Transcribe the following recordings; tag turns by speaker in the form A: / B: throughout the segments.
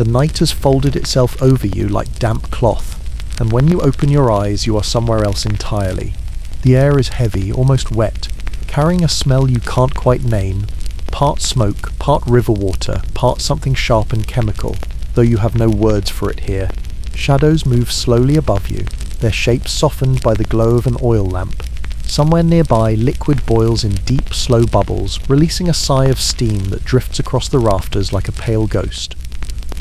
A: The night has folded itself over you like damp cloth, and when you open your eyes you are somewhere else entirely. The air is heavy, almost wet, carrying a smell you can't quite name, part smoke, part river water, part something sharp and chemical, though you have no words for it here. Shadows move slowly above you, their shapes softened by the glow of an oil lamp. Somewhere nearby, liquid boils in deep, slow bubbles, releasing a sigh of steam that drifts across the rafters like a pale ghost.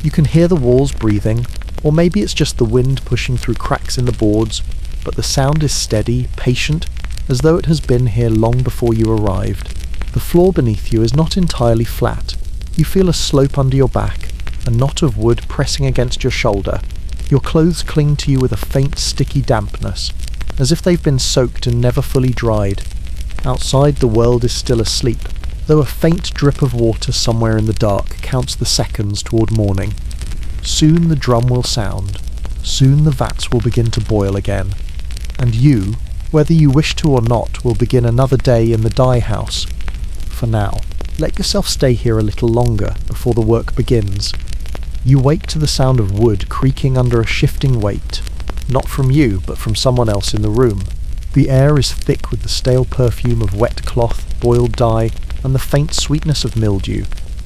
A: You can hear the walls breathing, or maybe it's just the wind pushing through cracks in the boards, but the sound is steady, patient, as though it has been here long before you arrived. The floor beneath you is not entirely flat. You feel a slope under your back, a knot of wood pressing against your shoulder. Your clothes cling to you with a faint, sticky dampness, as if they've been soaked and never fully dried. Outside, the world is still asleep, though a faint drip of water somewhere in the dark counts the seconds toward morning. Soon the drum will sound. Soon the vats will begin to boil again. And you, whether you wish to or not, will begin another day in the dye house. For now, let yourself stay here a little longer before the work begins. You wake to the sound of wood creaking under a shifting weight, not from you, but from someone else in the room. The air is thick with the stale perfume of wet cloth, boiled dye, and the faint sweetness of mildew.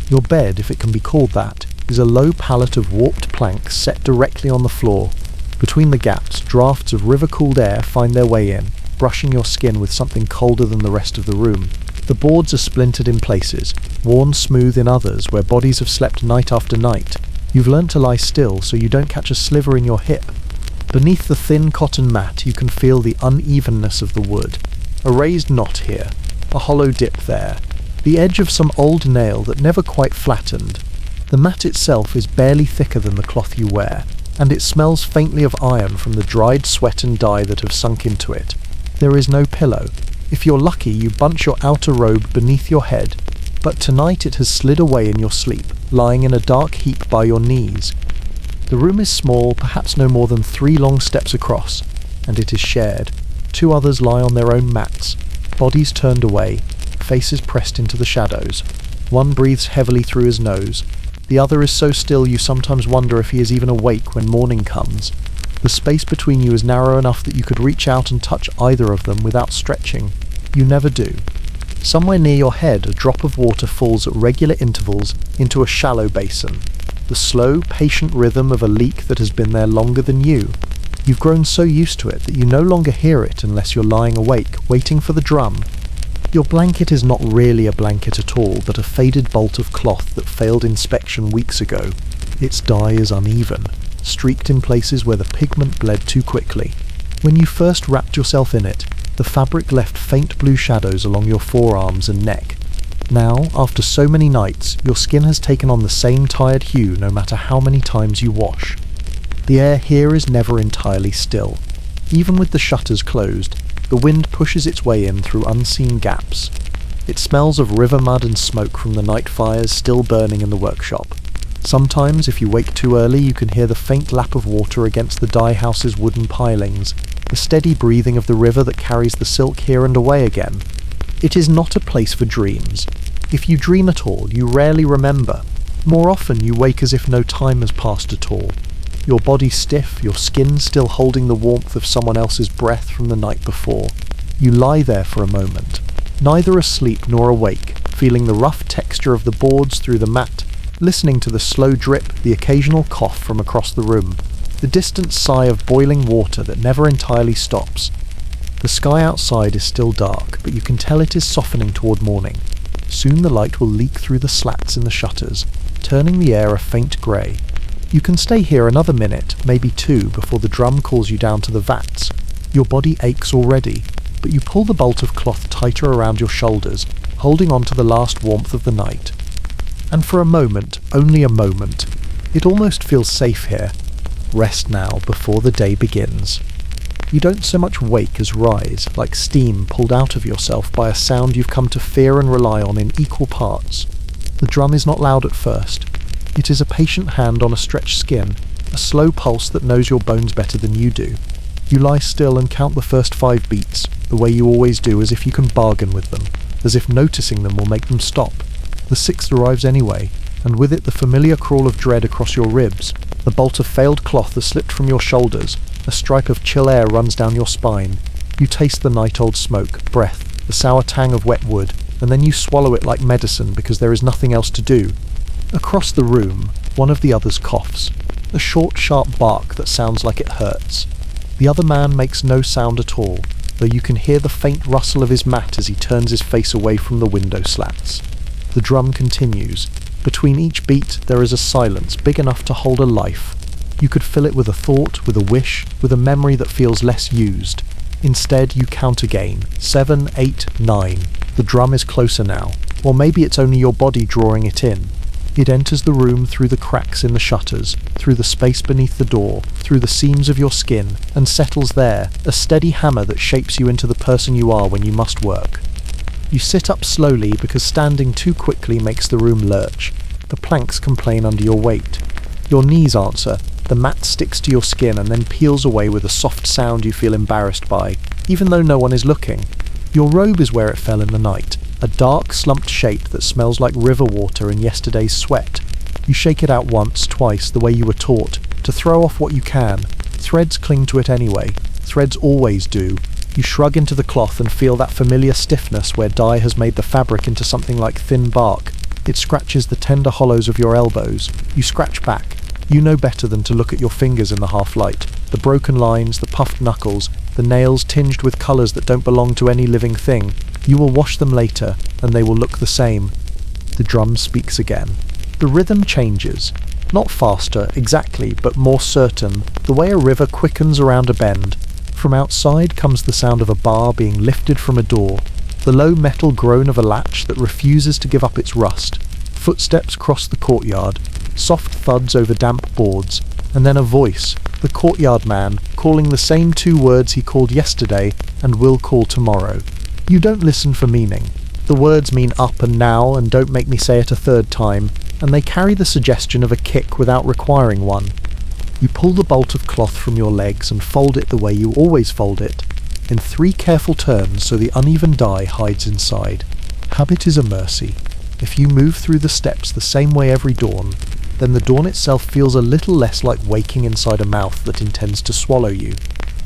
A: Your bed, if it can be called that, is a low pallet of warped planks set directly on the floor. Between the gaps, drafts of river-cooled air find their way in, brushing your skin with something colder than the rest of the room. The boards are splintered in places, worn smooth in others where bodies have slept night after night. You've learnt to lie still so you don't catch a sliver in your hip. Beneath the thin cotton mat you can feel the unevenness of the wood. A raised knot here, a hollow dip there, the edge of some old nail that never quite flattened. The mat itself is barely thicker than the cloth you wear, and it smells faintly of iron from the dried sweat and dye that have sunk into it. There is no pillow. If you're lucky, you bunch your outer robe beneath your head, but tonight it has slid away in your sleep, lying in a dark heap by your knees. The room is small, perhaps no more than 3 long steps across, and it is shared. 2 others lie on their own mats, bodies turned away, faces pressed into the shadows. One breathes heavily through his nose. The other is so still you sometimes wonder if he is even awake when morning comes. The space between you is narrow enough that you could reach out and touch either of them without stretching. You never do. Somewhere near your head, a drop of water falls at regular intervals into a shallow basin. The slow, patient rhythm of a leak that has been there longer than you. You've grown so used to it that you no longer hear it unless you're lying awake, waiting for the drum. Your blanket is not really a blanket at all, but a faded bolt of cloth that failed inspection weeks ago. Its dye is uneven, streaked in places where the pigment bled too quickly. When you first wrapped yourself in it, the fabric left faint blue shadows along your forearms and neck. Now, after so many nights, your skin has taken on the same tired hue no matter how many times you wash. The air here is never entirely still. Even with the shutters closed, the wind pushes its way in through unseen gaps. It smells of river mud and smoke from the night fires still burning in the workshop. Sometimes, if you wake too early, you can hear the faint lap of water against the dye house's wooden pilings, the steady breathing of the river that carries the silk here and away again. It is not a place for dreams. If you dream at all, you rarely remember. More often you wake as if no time has passed at all. Your body stiff, your skin still holding the warmth of someone else's breath from the night before. You lie there for a moment, neither asleep nor awake, feeling the rough texture of the boards through the mat, listening to the slow drip, the occasional cough from across the room, the distant sigh of boiling water that never entirely stops. The sky outside is still dark, but you can tell it is softening toward morning. Soon the light will leak through the slats in the shutters, turning the air a faint grey. You can stay here another minute, maybe 2, before the drum calls you down to the vats. Your body aches already, but you pull the bolt of cloth tighter around your shoulders, holding on to the last warmth of the night. And for a moment, only a moment, it almost feels safe here. Rest now before the day begins. You don't so much wake as rise, like steam pulled out of yourself by a sound you've come to fear and rely on in equal parts. The drum is not loud at first. It is a patient hand on a stretched skin, a slow pulse that knows your bones better than you do. You lie still and count the first 5 beats, the way you always do, as if you can bargain with them, as if noticing them will make them stop. The 6th arrives anyway, and with it the familiar crawl of dread across your ribs, the bolt of failed cloth has slipped from your shoulders, a stripe of chill air runs down your spine. You taste the night-old smoke, breath, the sour tang of wet wood, and then you swallow it like medicine because there is nothing else to do. Across the room, one of the others coughs, a short, sharp bark that sounds like it hurts. The other man makes no sound at all, though you can hear the faint rustle of his mat as he turns his face away from the window slats. The drum continues. Between each beat, there is a silence big enough to hold a life. You could fill it with a thought, with a wish, with a memory that feels less used. Instead, you count again. 7, 8, 9. The drum is closer now, or maybe it's only your body drawing it in. It enters the room through the cracks in the shutters, through the space beneath the door, through the seams of your skin, and settles there, a steady hammer that shapes you into the person you are when you must work. You sit up slowly because standing too quickly makes the room lurch. The planks complain under your weight. Your knees answer, the mat sticks to your skin and then peels away with a soft sound you feel embarrassed by, even though no one is looking. Your robe is where it fell in the night, a dark, slumped shape that smells like river water and yesterday's sweat. You shake it out once, twice, the way you were taught, to throw off what you can. Threads cling to it anyway. Threads always do. You shrug into the cloth and feel that familiar stiffness where dye has made the fabric into something like thin bark. It scratches the tender hollows of your elbows. You scratch back. You know better than to look at your fingers in the half-light. The broken lines, the puffed knuckles, the nails tinged with colours that don't belong to any living thing. You will wash them later, and they will look the same. The drum speaks again. The rhythm changes. Not faster, exactly, but more certain, the way a river quickens around a bend. From outside comes the sound of a bar being lifted from a door, the low metal groan of a latch that refuses to give up its rust. Footsteps cross the courtyard, soft thuds over damp boards, and then a voice, the courtyard man, calling the same 2 words he called yesterday and will call tomorrow. You don't listen for meaning. The words mean up and now and don't make me say it a 3rd time, and they carry the suggestion of a kick without requiring one. You pull the bolt of cloth from your legs and fold it the way you always fold it, in 3 careful turns so the uneven dye hides inside. Habit is a mercy. If you move through the steps the same way every dawn, then the dawn itself feels a little less like waking inside a mouth that intends to swallow you.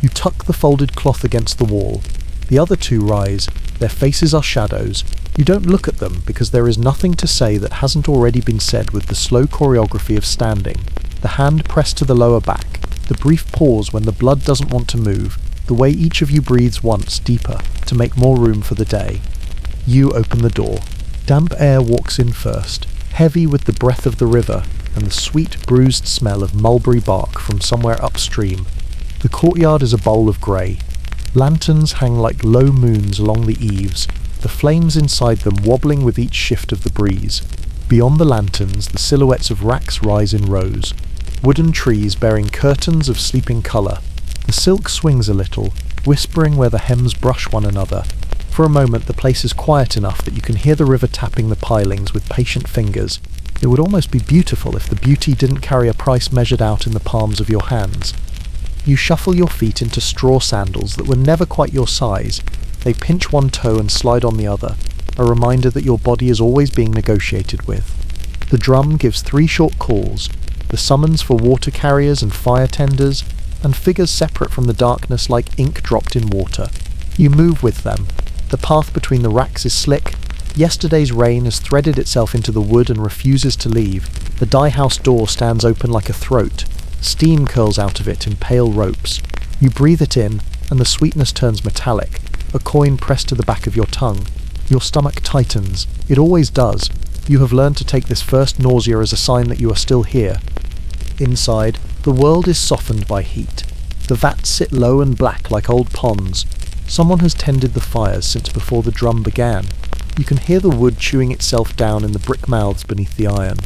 A: You tuck the folded cloth against the wall. The other 2 rise. Their faces are shadows. You don't look at them because there is nothing to say that hasn't already been said with the slow choreography of standing. The hand pressed to the lower back, the brief pause when the blood doesn't want to move, the way each of you breathes once, deeper, to make more room for the day. You open the door. Damp air walks in first, heavy with the breath of the river and the sweet, bruised smell of mulberry bark from somewhere upstream. The courtyard is a bowl of grey. Lanterns hang like low moons along the eaves, the flames inside them wobbling with each shift of the breeze. Beyond the lanterns, the silhouettes of racks rise in rows. Wooden trees bearing curtains of sleeping colour. The silk swings a little, whispering where the hems brush one another. For a moment the place is quiet enough that you can hear the river tapping the pilings with patient fingers. It would almost be beautiful if the beauty didn't carry a price measured out in the palms of your hands. You shuffle your feet into straw sandals that were never quite your size. They pinch one toe and slide on the other, a reminder that your body is always being negotiated with. The drum gives 3 short calls, the summons for water carriers and fire tenders, and figures separate from the darkness like ink dropped in water. You move with them. The path between the racks is slick. Yesterday's rain has threaded itself into the wood and refuses to leave. The dye house door stands open like a throat. Steam curls out of it in pale ropes. You breathe it in, and the sweetness turns metallic, a coin pressed to the back of your tongue. Your stomach tightens. It always does. You have learned to take this first nausea as a sign that you are still here. Inside, the world is softened by heat. The vats sit low and black like old ponds. Someone has tended the fires since before the drum began. You can hear the wood chewing itself down in the brick mouths beneath the iron.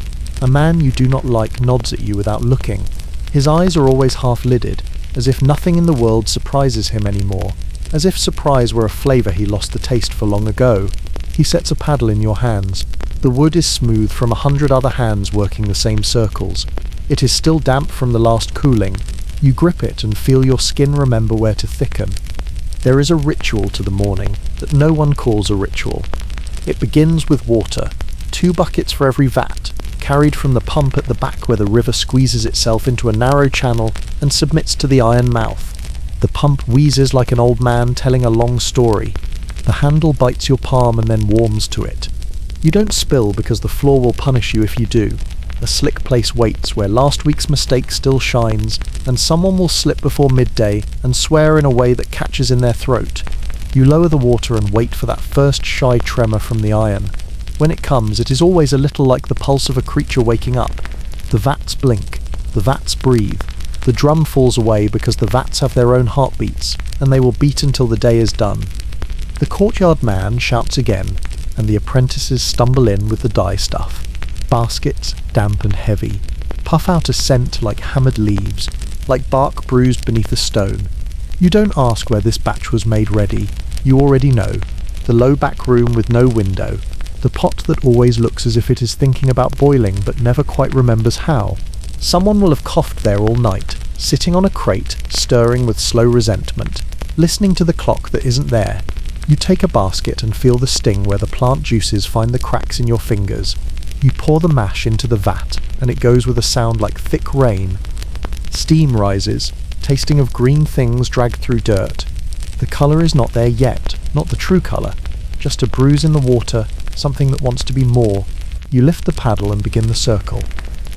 A: A man you do not like nods at you without looking. His eyes are always half-lidded, as if nothing in the world surprises him anymore, as if surprise were a flavour he lost the taste for long ago. He sets a paddle in your hands. The wood is smooth from 100 other hands working the same circles. It is still damp from the last cooling. You grip it and feel your skin remember where to thicken. There is a ritual to the morning that no one calls a ritual. It begins with water, 2 buckets for every vat. carried from the pump at the back where the river squeezes itself into a narrow channel and submits to the iron mouth. The pump wheezes like an old man telling a long story. The handle bites your palm and then warms to it. You don't spill because the floor will punish you if you do. A slick place waits where last week's mistake still shines, and someone will slip before midday and swear in a way that catches in their throat. You lower the water and wait for that first shy tremor from the iron. When it comes, it is always a little like the pulse of a creature waking up. The vats blink. The vats breathe. The drum falls away because the vats have their own heartbeats, and they will beat until the day is done. The courtyard man shouts again, and the apprentices stumble in with the dye stuff. Baskets, damp and heavy, puff out a scent like hammered leaves, like bark bruised beneath a stone. You don't ask where this batch was made ready. You already know. The low back room with no window. The pot that always looks as if it is thinking about boiling but never quite remembers how. Someone will have coughed there all night, sitting on a crate, stirring with slow resentment, listening to the clock that isn't there. You take a basket and feel the sting where the plant juices find the cracks in your fingers. You pour the mash into the vat, and it goes with a sound like thick rain. Steam rises, tasting of green things dragged through dirt. The colour is not there yet, not the true colour, just a bruise in the water, something that wants to be more. You lift the paddle and begin the circle.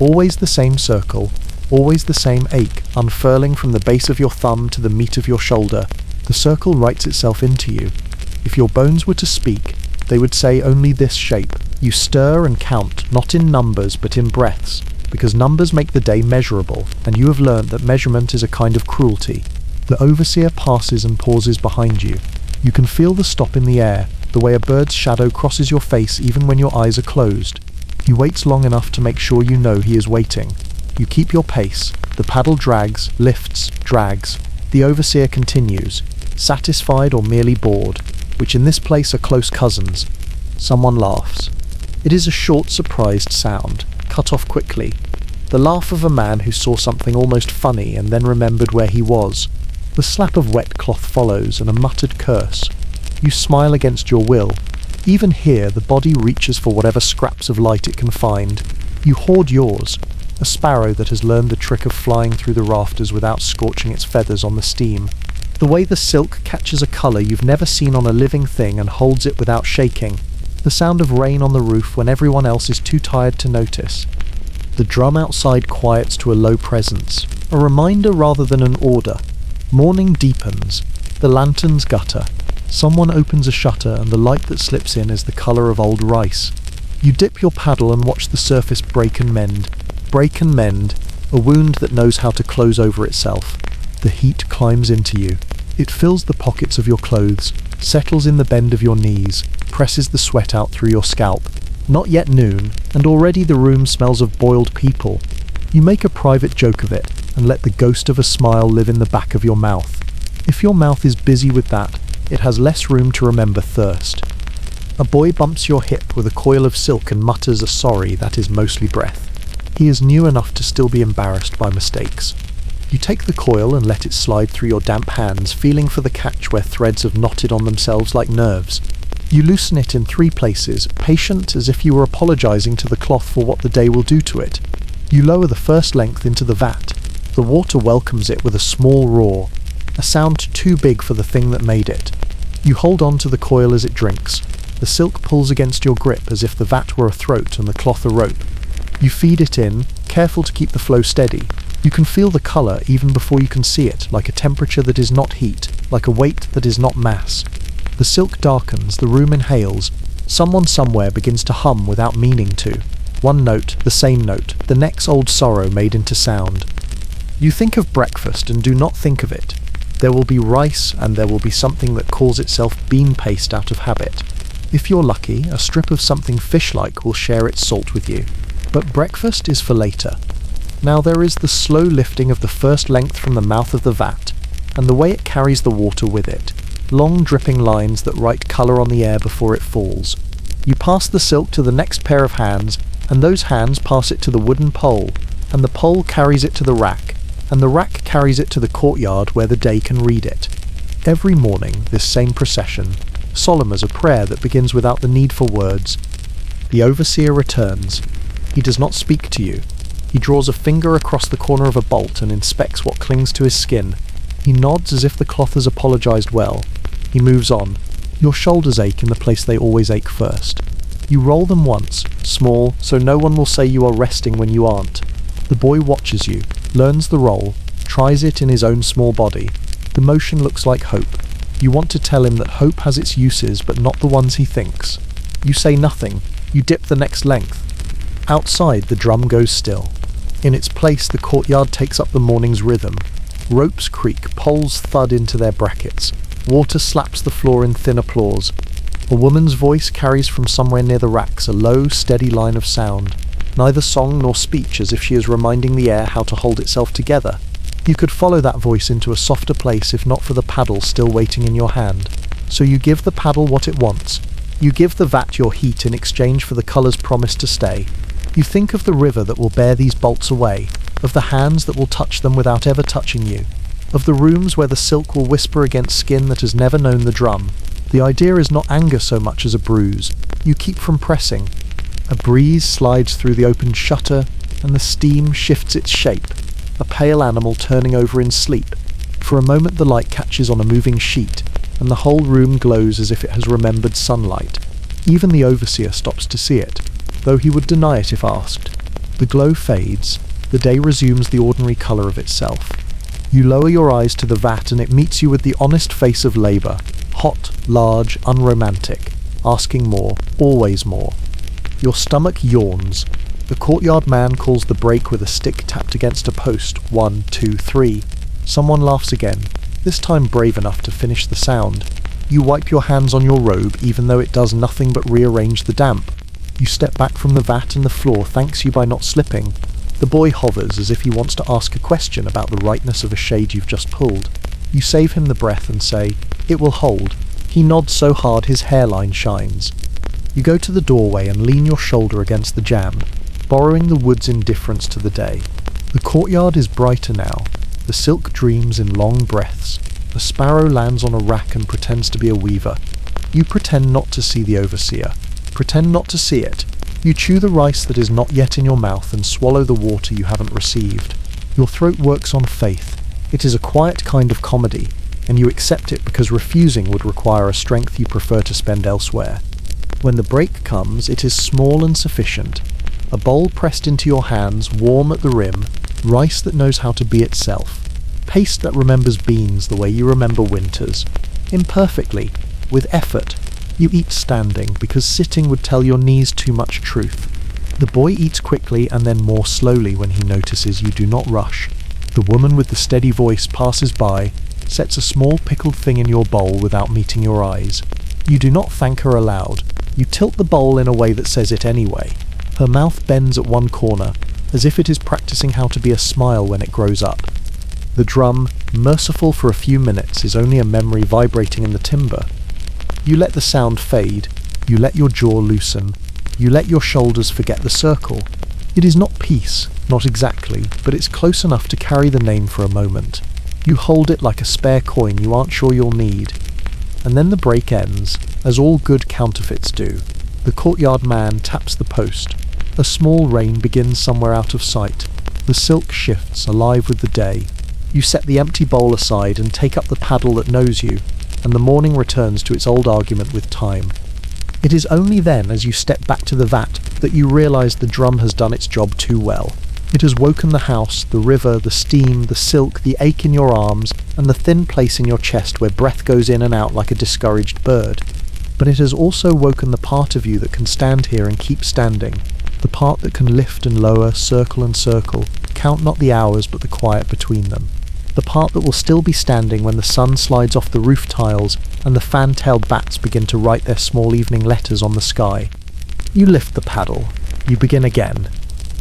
A: Always the same circle, always the same ache, unfurling from the base of your thumb to the meat of your shoulder. The circle writes itself into you. If your bones were to speak, they would say only this shape. You stir and count, not in numbers but in breaths, because numbers make the day measurable, and you have learnt that measurement is a kind of cruelty. The overseer passes and pauses behind you. You can feel the stop in the air, the way a bird's shadow crosses your face even when your eyes are closed. He waits long enough to make sure you know he is waiting. You keep your pace. The paddle drags, lifts, drags. The overseer continues, satisfied or merely bored, which in this place are close cousins. Someone laughs. It is a short, surprised sound, cut off quickly. The laugh of a man who saw something almost funny and then remembered where he was. The slap of wet cloth follows, and a muttered curse. You smile against your will. Even here, the body reaches for whatever scraps of light it can find. You hoard yours, a sparrow that has learned the trick of flying through the rafters without scorching its feathers on the steam. The way the silk catches a colour you've never seen on a living thing and holds it without shaking. The sound of rain on the roof when everyone else is too tired to notice. The drum outside quiets to a low presence, a reminder rather than an order. Morning deepens. The lanterns gutter. Someone opens a shutter and the light that slips in is the colour of old rice. You dip your paddle and watch the surface break and mend. Break and mend, a wound that knows how to close over itself. The heat climbs into you. It fills the pockets of your clothes, settles in the bend of your knees, presses the sweat out through your scalp. Not yet noon, and already the room smells of boiled people. You make a private joke of it, and let the ghost of a smile live in the back of your mouth. If your mouth is busy with that, it has less room to remember thirst. A boy bumps your hip with a coil of silk and mutters a sorry that is mostly breath. He is new enough to still be embarrassed by mistakes. You take the coil and let it slide through your damp hands, feeling for the catch where threads have knotted on themselves like nerves. You loosen it in 3 places, patient as if you were apologizing to the cloth for what the day will do to it. You lower the first length into the vat. The water welcomes it with a small roar, a sound too big for the thing that made it. You hold on to the coil as it drinks. The silk pulls against your grip as if the vat were a throat and the cloth a rope. You feed it in, careful to keep the flow steady. You can feel the colour even before you can see it, like a temperature that is not heat, like a weight that is not mass. The silk darkens, the room inhales. Someone somewhere begins to hum without meaning to. One note, the same note, the next old sorrow made into sound. You think of breakfast and do not think of it. There will be rice and there will be something that calls itself bean paste out of habit. If you're lucky, a strip of something fish-like will share its salt with you. But breakfast is for later. Now there is the slow lifting of the first length from the mouth of the vat, and the way it carries the water with it. Long dripping lines that write colour on the air before it falls. You pass the silk to the next pair of hands, and those hands pass it to the wooden pole, and the pole carries it to the rack, and the rack carries it to the courtyard where the day can read it. Every morning, this same procession, solemn as a prayer that begins without the need for words. The overseer returns. He does not speak to you. He draws a finger across the corner of a bolt and inspects what clings to his skin. He nods as if the cloth has apologized well. He moves on. Your shoulders ache in the place they always ache first. You roll them once, small, so no one will say you are resting when you aren't. The boy watches you, learns the roll, tries it in his own small body. The motion looks like hope. You want to tell him that hope has its uses, but not the ones he thinks. You say nothing. You dip the next length. Outside, the drum goes still. In its place, the courtyard takes up the morning's rhythm. Ropes creak, poles thud into their brackets. Water slaps the floor in thin applause. A woman's voice carries from somewhere near the racks a low, steady line of sound. Neither song nor speech, as if she is reminding the air how to hold itself together. You could follow that voice into a softer place if not for the paddle still waiting in your hand. So you give the paddle what it wants. You give the vat your heat in exchange for the colours promised to stay. You think of the river that will bear these bolts away, of the hands that will touch them without ever touching you, of the rooms where the silk will whisper against skin that has never known the drum. The idea is not anger so much as a bruise. You keep from pressing. A breeze slides through the opened shutter, and the steam shifts its shape, a pale animal turning over in sleep. For a moment the light catches on a moving sheet, and the whole room glows as if it has remembered sunlight. Even the overseer stops to see it, though he would deny it if asked. The glow fades. The day resumes the ordinary colour of itself. You lower your eyes to the vat and it meets you with the honest face of labour, hot, large, unromantic, asking more, always more. Your stomach yawns. The courtyard man calls the break with a stick tapped against a post. 1, 2, 3. Someone laughs again, this time brave enough to finish the sound. You wipe your hands on your robe even though it does nothing but rearrange the damp. You step back from the vat and the floor thanks you by not slipping. The boy hovers as if he wants to ask a question about the rightness of a shade you've just pulled. You save him the breath and say, "It will hold." He nods so hard his hairline shines. You go to the doorway and lean your shoulder against the jamb, borrowing the wood's indifference to the day. The courtyard is brighter now. The silk dreams in long breaths. A sparrow lands on a rack and pretends to be a weaver. You pretend not to see the overseer. Pretend not to see it. You chew the rice that is not yet in your mouth and swallow the water you haven't received. Your throat works on faith. It is a quiet kind of comedy, and you accept it because refusing would require a strength you prefer to spend elsewhere. When the break comes, it is small and sufficient. A bowl pressed into your hands, warm at the rim, rice that knows how to be itself. Paste that remembers beans the way you remember winters. Imperfectly, with effort. You eat standing, because sitting would tell your knees too much truth. The boy eats quickly and then more slowly when he notices you do not rush. The woman with the steady voice passes by, sets a small pickled thing in your bowl without meeting your eyes. You do not thank her aloud. You tilt the bowl in a way that says it anyway. Her mouth bends at one corner, as if it is practicing how to be a smile when it grows up. The drum, merciful for a few minutes, is only a memory vibrating in the timber. You let the sound fade, you let your jaw loosen, you let your shoulders forget the circle. It is not peace, not exactly, but it's close enough to carry the name for a moment. You hold it like a spare coin you aren't sure you'll need. And then the break ends, as all good counterfeits do. The courtyard man taps the post. A small rain begins somewhere out of sight. The silk shifts, alive with the day. You set the empty bowl aside and take up the paddle that knows you, and the morning returns to its old argument with time. It is only then, as you step back to the vat, that you realise the drum has done its job too well. It has woken the house, the river, the steam, the silk, the ache in your arms, and the thin place in your chest where breath goes in and out like a discouraged bird. But it has also woken the part of you that can stand here and keep standing, the part that can lift and lower, circle and circle, count not the hours but the quiet between them. The part that will still be standing when the sun slides off the roof tiles and the fan-tailed bats begin to write their small evening letters on the sky. You lift the paddle. You begin again.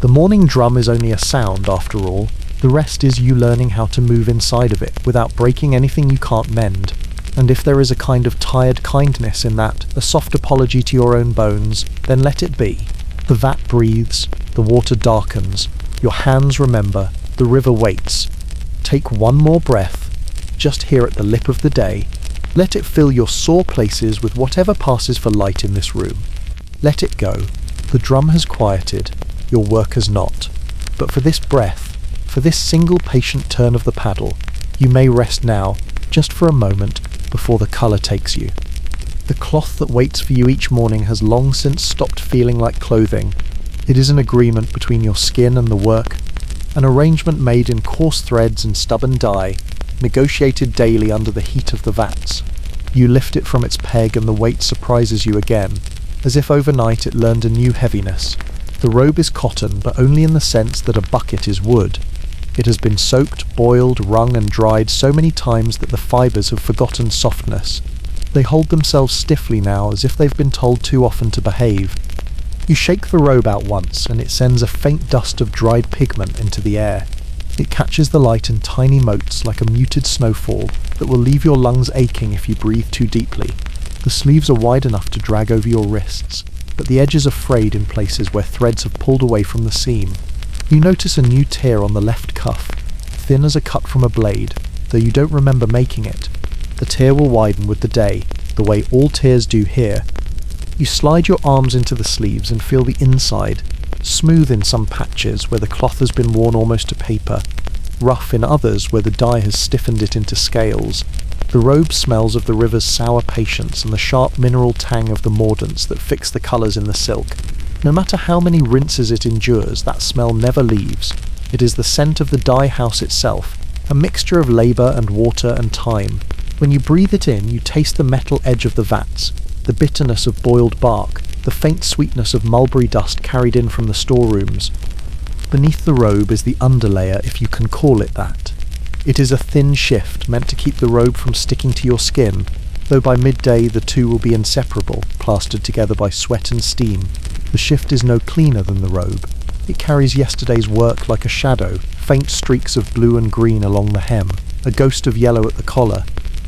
A: The morning drum is only a sound, after all. The rest is you learning how to move inside of it without breaking anything you can't mend. And if there is a kind of tired kindness in that, a soft apology to your own bones, then let it be. The vat breathes, the water darkens, your hands remember, the river waits. Take one more breath, just here at the lip of the day. Let it fill your sore places with whatever passes for light in this room. Let it go. The drum has quieted. your workers not. But for this breath, for this single patient turn of the paddle, you may rest now, just for a moment, before the colour takes you. The cloth that waits for you each morning has long since stopped feeling like clothing. It is an agreement between your skin and the work, an arrangement made in coarse threads and stubborn dye, negotiated daily under the heat of the vats. You lift it from its peg and the weight surprises you again, as if overnight it learned a new heaviness. The robe is cotton, but only in the sense that a bucket is wood. It has been soaked, boiled, wrung and dried so many times that the fibres have forgotten softness. They hold themselves stiffly now, as if they've been told too often to behave. You shake the robe out once, and it sends a faint dust of dried pigment into the air. It catches the light in tiny motes like a muted snowfall that will leave your lungs aching if you breathe too deeply. The sleeves are wide enough to drag over your wrists, but the edges are frayed in places where threads have pulled away from the seam. You notice a new tear on the left cuff, thin as a cut from a blade, though you don't remember making it. The tear will widen with the day, the way all tears do here. You slide your arms into the sleeves and feel the inside, smooth in some patches where the cloth has been worn almost to paper, rough in others where the dye has stiffened it into scales. The robe smells of the river's sour patience and the sharp mineral tang of the mordants that fix the colours in the silk. No matter how many rinses it endures, that smell never leaves. It is the scent of the dye house itself, a mixture of labour and water and time. When you breathe it in, you taste the metal edge of the vats, the bitterness of boiled bark, the faint sweetness of mulberry dust carried in from the storerooms. Beneath the robe is the underlayer, if you can call it that. It is a thin shift meant to keep the robe from sticking to your skin, though by midday the two will be inseparable, plastered together by sweat and steam. The shift is no cleaner than the robe. It carries yesterday's work like a shadow, faint streaks of blue and green along the hem, a ghost of yellow at the collar.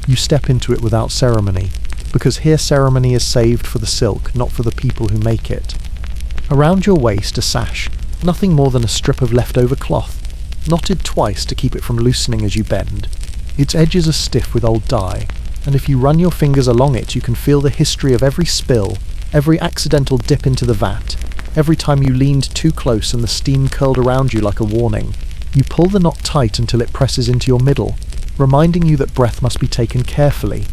A: You step into it without ceremony, because here ceremony is saved for the silk, not for the people who make it. Around your waist a sash, nothing more than a strip of leftover cloth, knotted twice to keep it from loosening as you bend. Its edges are stiff with old dye, and if you run your fingers along it you can feel the history of every spill, every accidental dip into the vat, every time you leaned too close and the steam curled around you like a warning. You pull the knot tight until it presses into your middle, reminding you that breath must be taken carefully.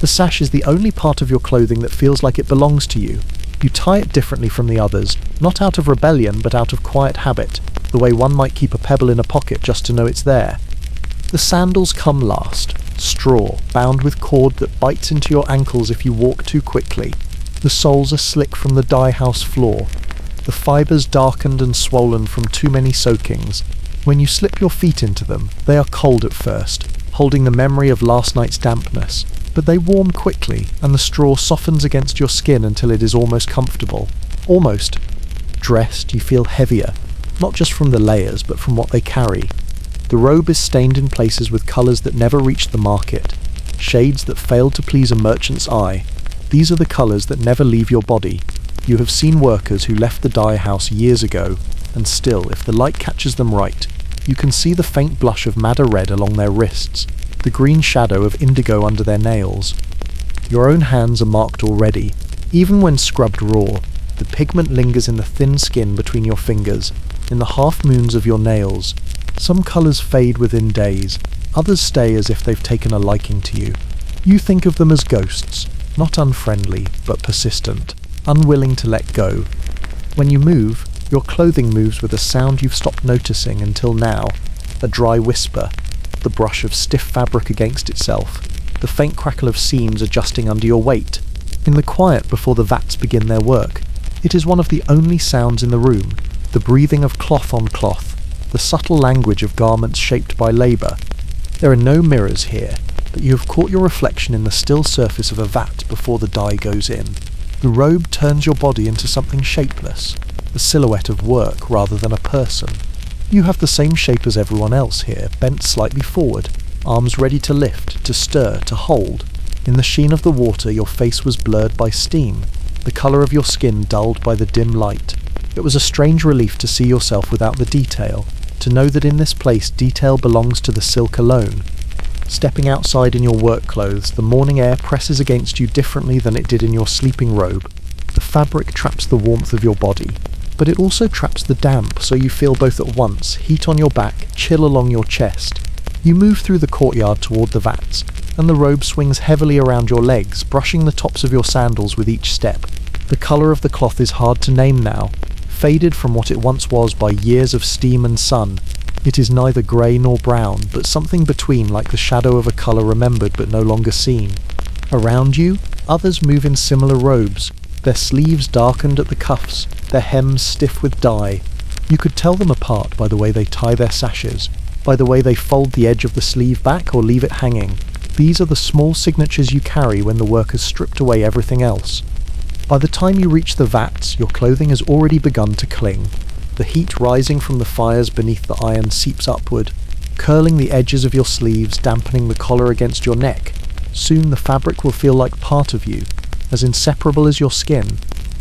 A: The sash is the only part of your clothing that feels like it belongs to you. You tie it differently from the others, not out of rebellion but out of quiet habit, the way one might keep a pebble in a pocket just to know it's there. The sandals come last, straw, bound with cord that bites into your ankles if you walk too quickly. The soles are slick from the dye house floor, the fibres darkened and swollen from too many soakings. When you slip your feet into them, they are cold at first, holding the memory of last night's dampness, but they warm quickly, and the straw softens against your skin until it is almost comfortable. Almost. Dressed, you feel heavier, not just from the layers, but from what they carry. The robe is stained in places with colours that never reached the market, shades that failed to please a merchant's eye. These are the colours that never leave your body. You have seen workers who left the dye house years ago, and still, if the light catches them right, you can see the faint blush of madder red along their wrists, the green shadow of indigo under their nails. Your own hands are marked already. Even when scrubbed raw, the pigment lingers in the thin skin between your fingers, in the half-moons of your nails. Some colours fade within days, others stay as if they've taken a liking to you. You think of them as ghosts, not unfriendly, but persistent, unwilling to let go. When you move, your clothing moves with a sound you've stopped noticing until now, a dry whisper, the brush of stiff fabric against itself, the faint crackle of seams adjusting under your weight. In the quiet before the vats begin their work, it is one of the only sounds in the room, the breathing of cloth on cloth, the subtle language of garments shaped by labour. There are no mirrors here, but you have caught your reflection in the still surface of a vat before the dye goes in. The robe turns your body into something shapeless, the silhouette of work rather than a person. You have the same shape as everyone else here, bent slightly forward, arms ready to lift, to stir, to hold. In the sheen of the water your face was blurred by steam, the colour of your skin dulled by the dim light. It was a strange relief to see yourself without the detail, to know that in this place detail belongs to the silk alone. Stepping outside in your work clothes, the morning air presses against you differently than it did in your sleeping robe. The fabric traps the warmth of your body. but it also traps the damp, so you feel both at once heat on your back, chill along your chest. You move through the courtyard toward the vats, and the robe swings heavily around your legs, brushing the tops of your sandals with each step. The colour of the cloth is hard to name now, faded from what it once was by years of steam and sun. It is neither grey nor brown, but something between, like the shadow of a colour remembered but no longer seen. Around you, others move in similar robes, their sleeves darkened at the cuffs, their hems stiff with dye. You could tell them apart by the way they tie their sashes, by the way they fold the edge of the sleeve back or leave it hanging. These are the small signatures you carry when the work has stripped away everything else. By the time you reach the vats, your clothing has already begun to cling. The heat rising from the fires beneath the iron seeps upward, curling the edges of your sleeves, dampening the collar against your neck. Soon the fabric will feel like part of you, as inseparable as your skin.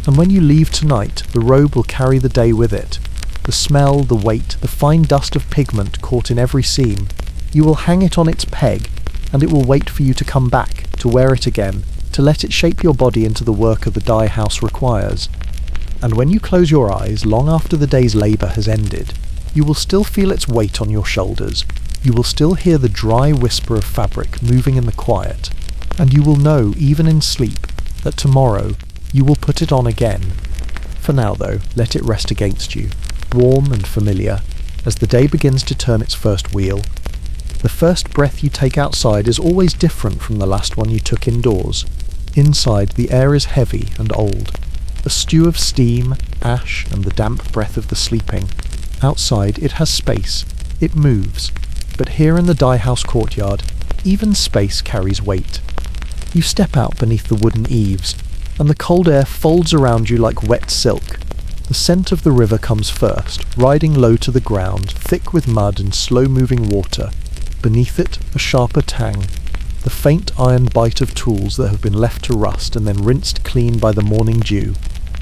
A: And when you leave tonight, the robe will carry the day with it. The smell, the weight, the fine dust of pigment caught in every seam. You will hang it on its peg, and it will wait for you to come back, to wear it again, to let it shape your body into the work the dye house requires. And when you close your eyes, long after the day's labour has ended, you will still feel its weight on your shoulders. You will still hear the dry whisper of fabric moving in the quiet, and you will know, even in sleep, that tomorrow you will put it on again. For now, though, let it rest against you, warm and familiar, as the day begins to turn its first wheel. The first breath you take outside is always different from the last one you took indoors. Inside, the air is heavy and old, a stew of steam, ash, and the damp breath of the sleeping. Outside, it has space, it moves, but here in the dye house courtyard, even space carries weight. You step out beneath the wooden eaves, and the cold air folds around you like wet silk. The scent of the river comes first, riding low to the ground, thick with mud and slow-moving water. Beneath it, a sharper tang, the faint iron bite of tools that have been left to rust and then rinsed clean by the morning dew.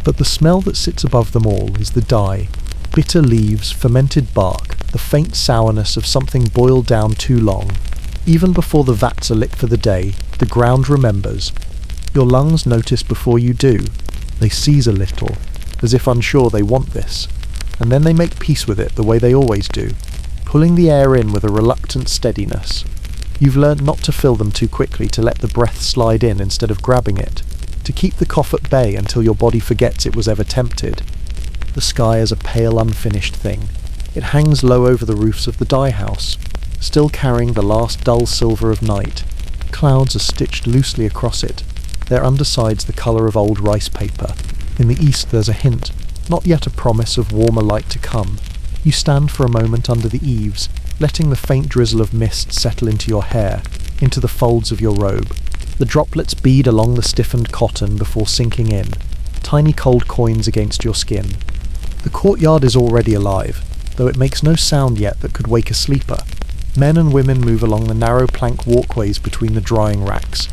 A: But the smell that sits above them all is the dye, bitter leaves, fermented bark, the faint sourness of something boiled down too long. Even before the vats are lit for the day, the ground remembers. Your lungs notice before you do. They seize a little, as if unsure they want this, and then they make peace with it the way they always do, pulling the air in with a reluctant steadiness. You've learnt not to fill them too quickly, to let the breath slide in instead of grabbing it, to keep the cough at bay until your body forgets it was ever tempted. The sky is a pale, unfinished thing. It hangs low over the roofs of the dye house, still carrying the last dull silver of night. Clouds are stitched loosely across it, their undersides the colour of old rice paper. In the east there's a hint, not yet a promise of warmer light to come. You stand for a moment under the eaves, letting the faint drizzle of mist settle into your hair, into the folds of your robe. The droplets bead along the stiffened cotton before sinking in, tiny cold coins against your skin. The courtyard is already alive, though it makes no sound yet that could wake a sleeper. Men and women move along the narrow plank walkways between the drying racks,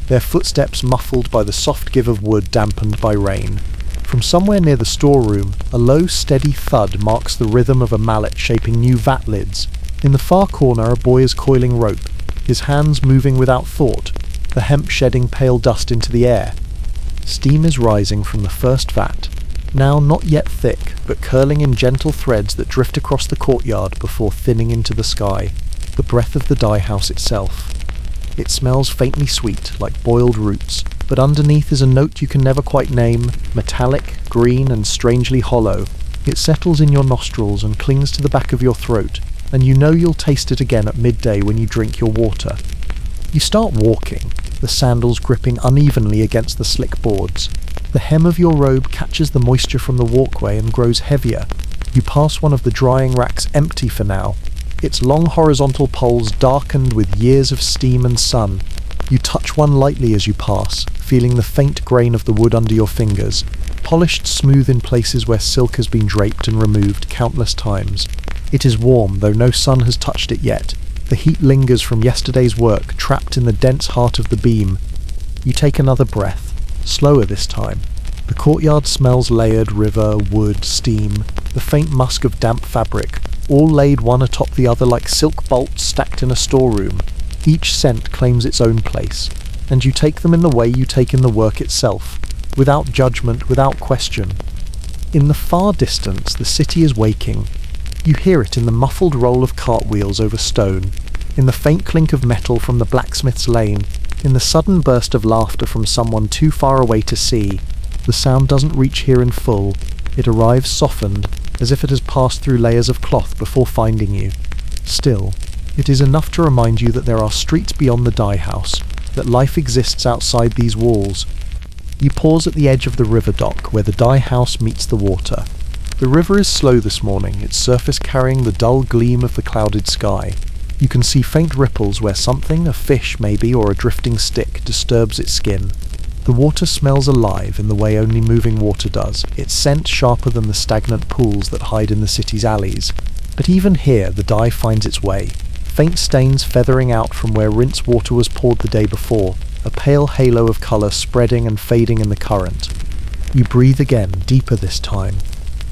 A: their footsteps muffled by the soft give of wood dampened by rain. From somewhere near the storeroom, a low, steady thud marks the rhythm of a mallet shaping new vat lids. In the far corner, a boy is coiling rope, his hands moving without thought, the hemp shedding pale dust into the air. Steam is rising from the first vat, now not yet thick, but curling in gentle threads that drift across the courtyard before thinning into the sky. The breath of the dye house itself. It smells faintly sweet, like boiled roots, but underneath is a note you can never quite name, metallic, green, and strangely hollow. It settles in your nostrils and clings to the back of your throat, and you know you'll taste it again at midday when you drink your water. You start walking, the sandals gripping unevenly against the slick boards. The hem of your robe catches the moisture from the walkway and grows heavier. You pass one of the drying racks empty for now, its long horizontal poles darkened with years of steam and sun. You touch one lightly as you pass, feeling the faint grain of the wood under your fingers, polished smooth in places where silk has been draped and removed countless times. It is warm, though no sun has touched it yet. The heat lingers from yesterday's work, trapped in the dense heart of the beam. You take another breath, slower this time. The courtyard smells layered, river, wood, steam, the faint musk of damp fabric, all laid one atop the other like silk bolts stacked in a storeroom. Each scent claims its own place, and you take them in the way you take in the work itself, without judgment, without question. In the far distance, the city is waking. You hear it in the muffled roll of cartwheels over stone, in the faint clink of metal from the blacksmith's lane, in the sudden burst of laughter from someone too far away to see. The sound doesn't reach here in full. It arrives softened, as if it has passed through layers of cloth before finding you. Still, it is enough to remind you that there are streets beyond the dye house, that life exists outside these walls. You pause at the edge of the river dock where the dye house meets the water. The river is slow this morning, its surface carrying the dull gleam of the clouded sky. You can see faint ripples where something, a fish maybe, or a drifting stick, disturbs its skin. The water smells alive in the way only moving water does, its scent sharper than the stagnant pools that hide in the city's alleys. But even here the dye finds its way. Faint stains feathering out from where rinse water was poured the day before, a pale halo of colour spreading and fading in the current. You breathe again, deeper this time,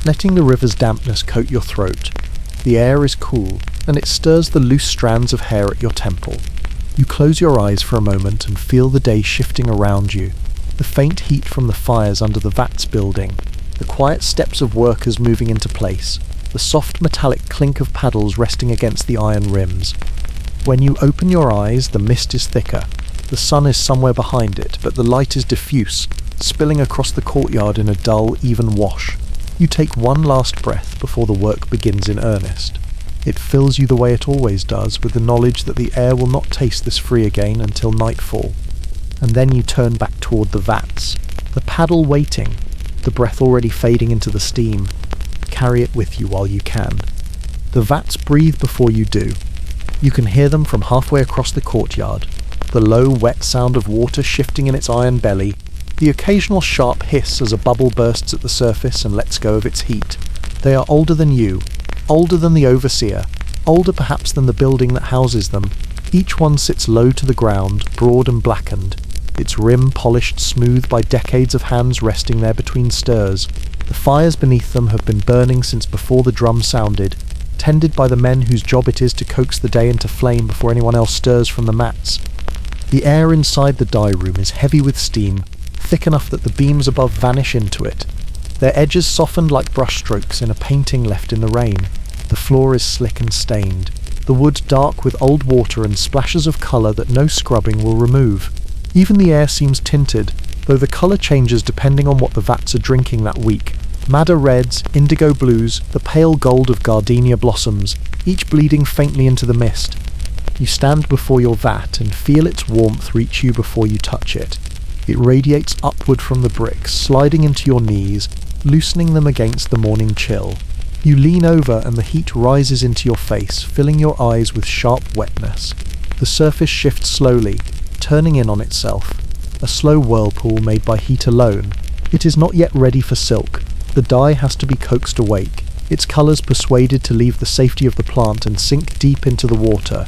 A: letting the river's dampness coat your throat. The air is cool, and it stirs the loose strands of hair at your temple. You close your eyes for a moment and feel the day shifting around you. The faint heat from the fires under the vats building, the quiet steps of workers moving into place, the soft metallic clink of paddles resting against the iron rims. When you open your eyes, the mist is thicker. The sun is somewhere behind it, but the light is diffuse, spilling across the courtyard in a dull, even wash. You take one last breath before the work begins in earnest. It fills you the way it always does, with the knowledge that the air will not taste this free again until nightfall. And then you turn back toward the vats, the paddle waiting, the breath already fading into the steam. Carry it with you while you can. The vats breathe before you do. You can hear them from halfway across the courtyard, the low, wet sound of water shifting in its iron belly, the occasional sharp hiss as a bubble bursts at the surface and lets go of its heat. They are older than you, older than the overseer, older perhaps than the building that houses them. Each one sits low to the ground, broad and blackened, its rim polished smooth by decades of hands resting there between stirs. The fires beneath them have been burning since before the drum sounded, tended by the men whose job it is to coax the day into flame before anyone else stirs from the mats. The air inside the dye room is heavy with steam, thick enough that the beams above vanish into it, their edges softened like brushstrokes in a painting left in the rain. The floor is slick and stained, the wood dark with old water and splashes of colour that no scrubbing will remove. Even the air seems tinted, though the colour changes depending on what the vats are drinking that week. Madder reds, indigo blues, the pale gold of gardenia blossoms, each bleeding faintly into the mist. You stand before your vat and feel its warmth reach you before you touch it. It radiates upward from the bricks, sliding into your knees, loosening them against the morning chill. You lean over and the heat rises into your face, filling your eyes with sharp wetness. The surface shifts slowly, turning in on itself, a slow whirlpool made by heat alone. It is not yet ready for silk. The dye has to be coaxed awake, its colours persuaded to leave the safety of the plant and sink deep into the water.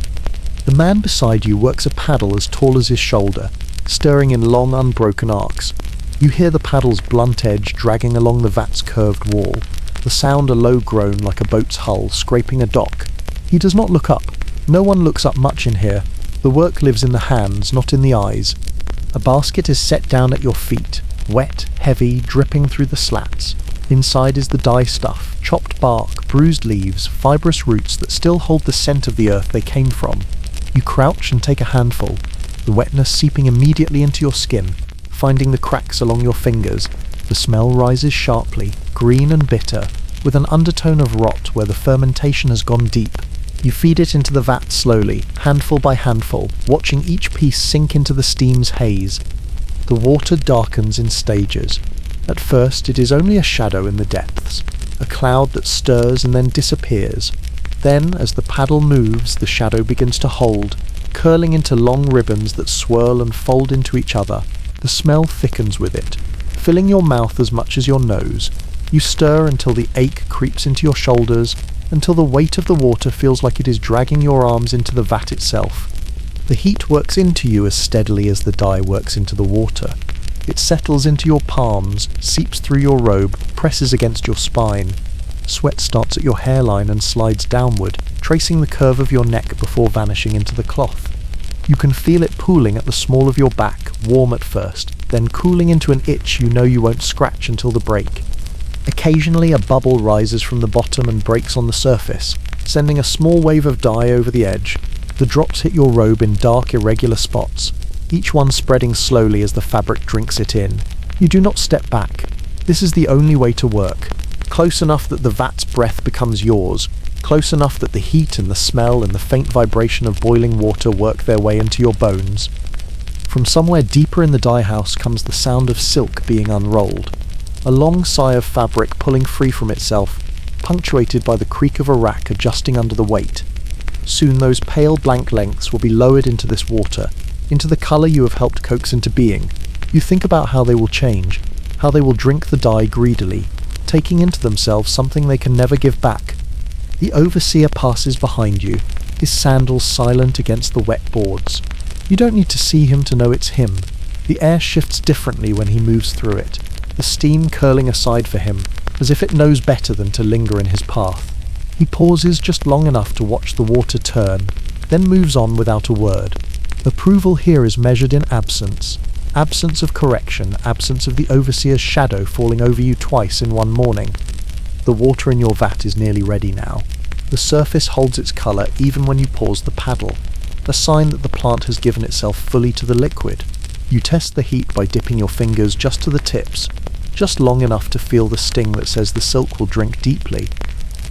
A: The man beside you works a paddle as tall as his shoulder, stirring in long unbroken arcs. You hear the paddle's blunt edge dragging along the vat's curved wall, the sound a low groan like a boat's hull scraping a dock. He does not look up. No one looks up much in here. The work lives in the hands, not in the eyes. A basket is set down at your feet, wet, heavy, dripping through the slats. Inside is the dye stuff, chopped bark, bruised leaves, fibrous roots that still hold the scent of the earth they came from. You crouch and take a handful, the wetness seeping immediately into your skin, finding the cracks along your fingers. The smell rises sharply, green and bitter, with an undertone of rot where the fermentation has gone deep. You feed it into the vat slowly, handful by handful, watching each piece sink into the steam's haze. The water darkens in stages. At first it is only a shadow in the depths, a cloud that stirs and then disappears. Then, as the paddle moves, the shadow begins to hold, curling into long ribbons that swirl and fold into each other. The smell thickens with it, filling your mouth as much as your nose. You stir until the ache creeps into your shoulders, until the weight of the water feels like it is dragging your arms into the vat itself. The heat works into you as steadily as the dye works into the water. It settles into your palms, seeps through your robe, presses against your spine. Sweat starts at your hairline and slides downward, tracing the curve of your neck before vanishing into the cloth. You can feel it pooling at the small of your back, warm at first, then cooling into an itch you know you won't scratch until the break. Occasionally a bubble rises from the bottom and breaks on the surface, sending a small wave of dye over the edge. The drops hit your robe in dark, irregular spots, each one spreading slowly as the fabric drinks it in. You do not step back. This is the only way to work. Close enough that the vat's breath becomes yours, close enough that the heat and the smell and the faint vibration of boiling water work their way into your bones. From somewhere deeper in the dye house comes the sound of silk being unrolled. A long sigh of fabric pulling free from itself, punctuated by the creak of a rack adjusting under the weight. Soon those pale blank lengths will be lowered into this water, into the colour you have helped coax into being. You think about how they will change, how they will drink the dye greedily, taking into themselves something they can never give back. The overseer passes behind you, his sandals silent against the wet boards. You don't need to see him to know it's him. The air shifts differently when he moves through it, the steam curling aside for him, as if it knows better than to linger in his path. He pauses just long enough to watch the water turn, then moves on without a word. Approval here is measured in absence. Absence of correction, absence of the overseer's shadow falling over you twice in one morning. The water in your vat is nearly ready now. The surface holds its colour even when you pause the paddle, a sign that the plant has given itself fully to the liquid. You test the heat by dipping your fingers just to the tips, just long enough to feel the sting that says the silk will drink deeply.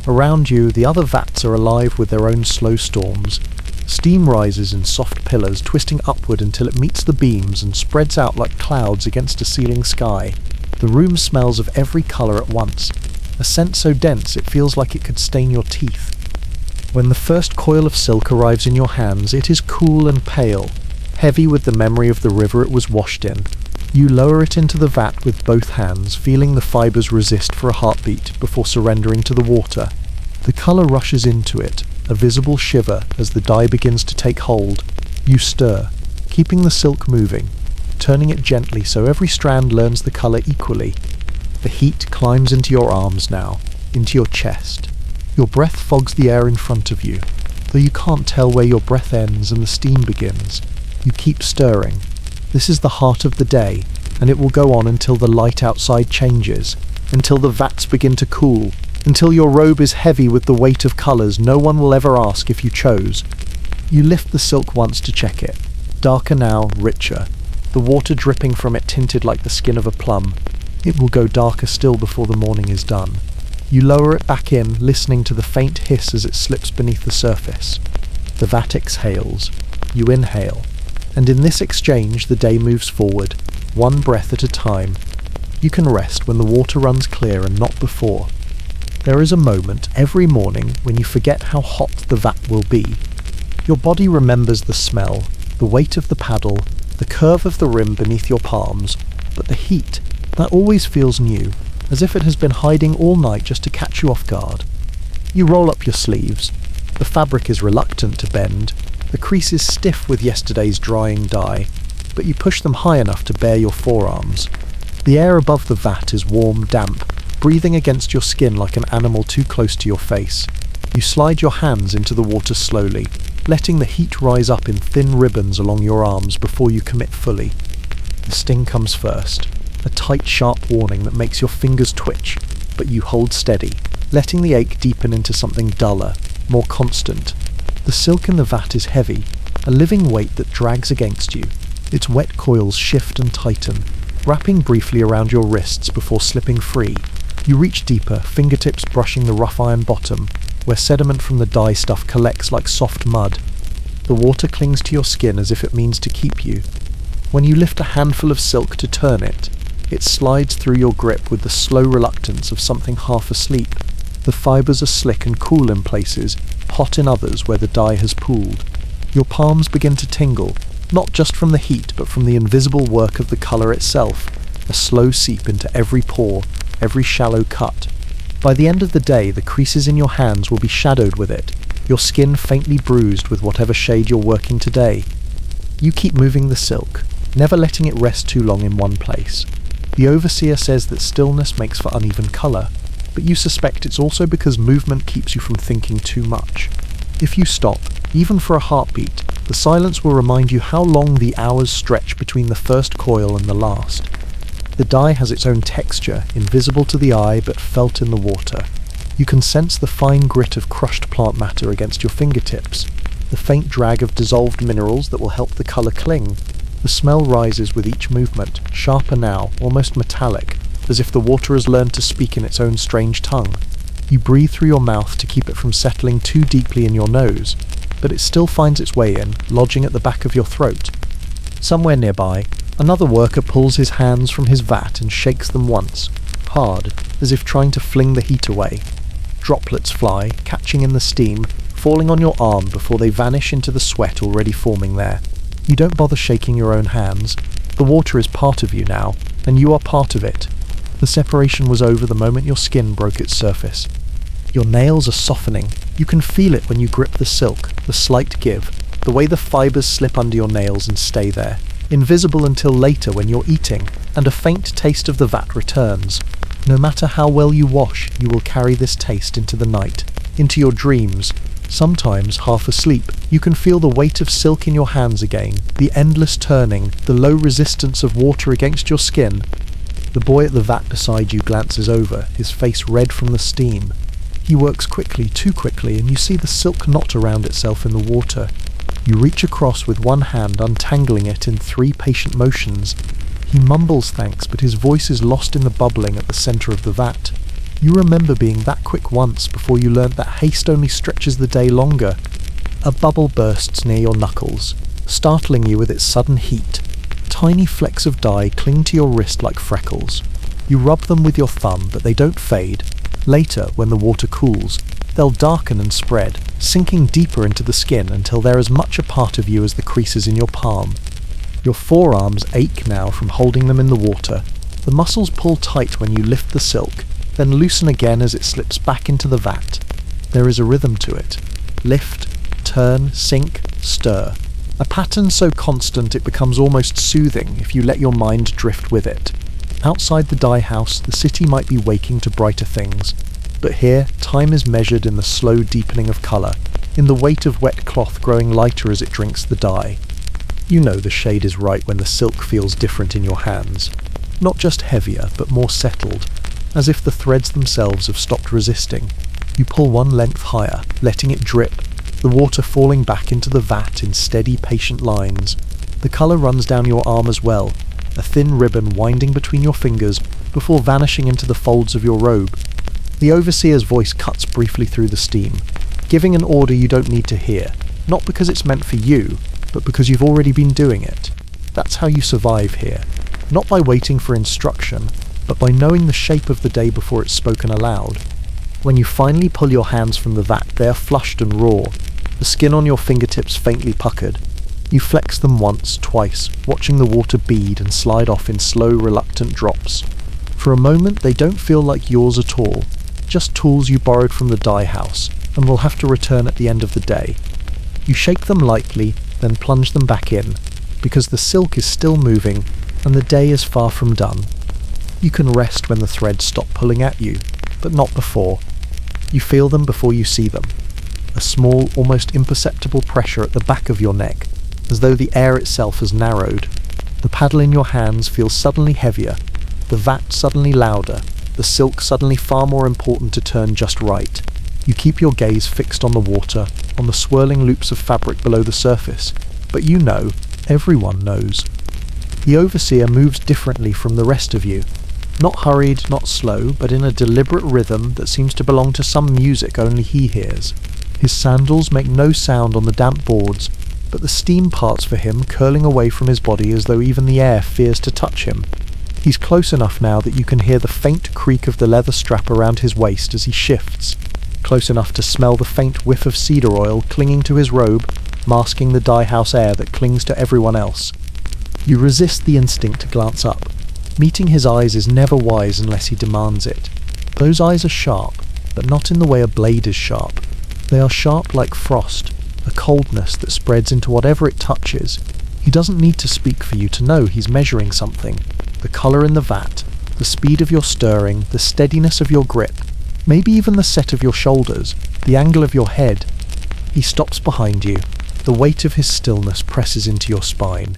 A: Around you, the other vats are alive with their own slow storms. Steam rises in soft pillars, twisting upward until it meets the beams and spreads out like clouds against a ceiling sky. The room smells of every colour at once, a scent so dense it feels like it could stain your teeth. When the first coil of silk arrives in your hands, it is cool and pale, heavy with the memory of the river it was washed in. You lower it into the vat with both hands, feeling the fibres resist for a heartbeat before surrendering to the water. The colour rushes into it, a visible shiver as the dye begins to take hold. You stir, keeping the silk moving, turning it gently so every strand learns the colour equally. The heat climbs into your arms now, into your chest. Your breath fogs the air in front of you, though you can't tell where your breath ends and the steam begins. You keep stirring. This is the heart of the day, and it will go on until the light outside changes, until the vats begin to cool, until your robe is heavy with the weight of colours no one will ever ask if you chose. You lift the silk once to check it. Darker now, richer. The water dripping from it tinted like the skin of a plum. It will go darker still before the morning is done. You lower it back in, listening to the faint hiss as it slips beneath the surface. The vat exhales. You inhale. And in this exchange the day moves forward, one breath at a time. You can rest when the water runs clear and not before. There is a moment every morning when you forget how hot the vat will be. Your body remembers the smell, the weight of the paddle, the curve of the rim beneath your palms, but the heat, that always feels new, as if it has been hiding all night just to catch you off guard. You roll up your sleeves. The fabric is reluctant to bend, the creases stiff with yesterday's drying dye, but you push them high enough to bare your forearms. The air above the vat is warm, damp, breathing against your skin like an animal too close to your face. You slide your hands into the water slowly, letting the heat rise up in thin ribbons along your arms before you commit fully. The sting comes first, a tight, sharp warning that makes your fingers twitch, but you hold steady, letting the ache deepen into something duller, more constant. The silk in the vat is heavy, a living weight that drags against you. Its wet coils shift and tighten, wrapping briefly around your wrists before slipping free. You reach deeper, fingertips brushing the rough iron bottom, where sediment from the dye stuff collects like soft mud. The water clings to your skin as if it means to keep you. When you lift a handful of silk to turn it, it slides through your grip with the slow reluctance of something half asleep. The fibres are slick and cool in places, hot in others where the dye has pooled. Your palms begin to tingle, not just from the heat but from the invisible work of the colour itself, a slow seep into every pore, every shallow cut. By the end of the day, the creases in your hands will be shadowed with it, your skin faintly bruised with whatever shade you're working today. You keep moving the silk, never letting it rest too long in one place. The overseer says that stillness makes for uneven colour, but you suspect it's also because movement keeps you from thinking too much. If you stop, even for a heartbeat, the silence will remind you how long the hours stretch between the first coil and the last. The dye has its own texture, invisible to the eye but felt in the water. You can sense the fine grit of crushed plant matter against your fingertips, the faint drag of dissolved minerals that will help the colour cling. The smell rises with each movement, sharper now, almost metallic, as if the water has learned to speak in its own strange tongue. You breathe through your mouth to keep it from settling too deeply in your nose, but it still finds its way in, lodging at the back of your throat. Somewhere nearby, another worker pulls his hands from his vat and shakes them once, hard, as if trying to fling the heat away. Droplets fly, catching in the steam, falling on your arm before they vanish into the sweat already forming there. You don't bother shaking your own hands. The water is part of you now, and you are part of it. The separation was over the moment your skin broke its surface. Your nails are softening. You can feel it when you grip the silk, the slight give, the way the fibres slip under your nails and stay there, invisible until later when you're eating, and a faint taste of the vat returns. No matter how well you wash, you will carry this taste into the night, into your dreams. Sometimes, half asleep, you can feel the weight of silk in your hands again, the endless turning, the low resistance of water against your skin. The boy at the vat beside you glances over, his face red from the steam. He works quickly, too quickly, and you see the silk knot around itself in the water. You reach across with one hand, untangling it in 3 patient motions. He mumbles thanks, but his voice is lost in the bubbling at the centre of the vat. You remember being that quick once before you learnt that haste only stretches the day longer. A bubble bursts near your knuckles, startling you with its sudden heat. Tiny flecks of dye cling to your wrist like freckles. You rub them with your thumb, but they don't fade. Later, when the water cools, they'll darken and spread, sinking deeper into the skin until they're as much a part of you as the creases in your palm. Your forearms ache now from holding them in the water. The muscles pull tight when you lift the silk, then loosen again as it slips back into the vat. There is a rhythm to it. Lift, turn, sink, stir. A pattern so constant it becomes almost soothing if you let your mind drift with it. Outside the dye house, the city might be waking to brighter things, but here time is measured in the slow deepening of colour, in the weight of wet cloth growing lighter as it drinks the dye. You know the shade is right when the silk feels different in your hands. Not just heavier, but more settled, as if the threads themselves have stopped resisting. You pull one length higher, letting it drip, the water falling back into the vat in steady, patient lines. The colour runs down your arm as well, a thin ribbon winding between your fingers before vanishing into the folds of your robe. The overseer's voice cuts briefly through the steam, giving an order you don't need to hear, not because it's meant for you, but because you've already been doing it. That's how you survive here, not by waiting for instruction, but by knowing the shape of the day before it's spoken aloud. When you finally pull your hands from the vat, they are flushed and raw, the skin on your fingertips faintly puckered. You flex them once, twice, watching the water bead and slide off in slow, reluctant drops. For a moment, they don't feel like yours at all, just tools you borrowed from the dye house, and will have to return at the end of the day. You shake them lightly, then plunge them back in, because the silk is still moving, and the day is far from done. You can rest when the threads stop pulling at you, but not before. You feel them before you see them. A small, almost imperceptible pressure at the back of your neck, as though the air itself has narrowed. The paddle in your hands feels suddenly heavier, the vat suddenly louder, the silk suddenly far more important to turn just right. You keep your gaze fixed on the water, on the swirling loops of fabric below the surface, but you know, everyone knows. The overseer moves differently from the rest of you. Not hurried, not slow, but in a deliberate rhythm that seems to belong to some music only he hears. His sandals make no sound on the damp boards, but the steam parts for him, curling away from his body as though even the air fears to touch him. He's close enough now that you can hear the faint creak of the leather strap around his waist as he shifts, close enough to smell the faint whiff of cedar oil clinging to his robe, masking the dye house air that clings to everyone else. You resist the instinct to glance up. Meeting his eyes is never wise unless he demands it. Those eyes are sharp, but not in the way a blade is sharp. They are sharp like frost, a coldness that spreads into whatever it touches. He doesn't need to speak for you to know he's measuring something. The colour in the vat, the speed of your stirring, the steadiness of your grip, maybe even the set of your shoulders, the angle of your head. He stops behind you. The weight of his stillness presses into your spine.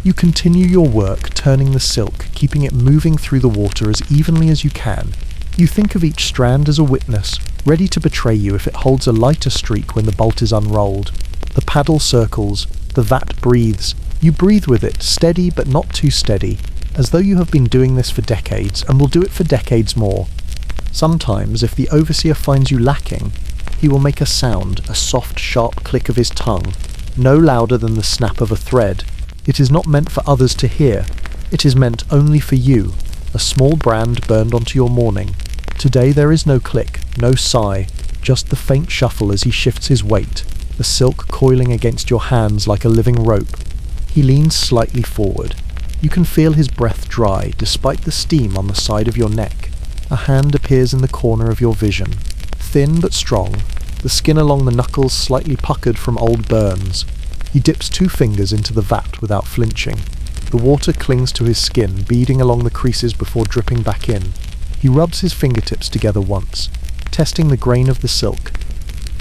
A: You continue your work, turning the silk, keeping it moving through the water as evenly as you can. You think of each strand as a witness, ready to betray you if it holds a lighter streak when the bolt is unrolled. The paddle circles, the vat breathes. You breathe with it, steady but not too steady, as though you have been doing this for decades and will do it for decades more. Sometimes, if the overseer finds you lacking, he will make a sound, a soft, sharp click of his tongue, no louder than the snap of a thread. It is not meant for others to hear. It is meant only for you, a small brand burned onto your morning. Today there is no click, no sigh, just the faint shuffle as he shifts his weight, the silk coiling against your hands like a living rope. He leans slightly forward. You can feel his breath dry, despite the steam on the side of your neck. A hand appears in the corner of your vision. Thin but strong, the skin along the knuckles slightly puckered from old burns. He dips 2 fingers into the vat without flinching. The water clings to his skin, beading along the creases before dripping back in. He rubs his fingertips together once, testing the grain of the silk.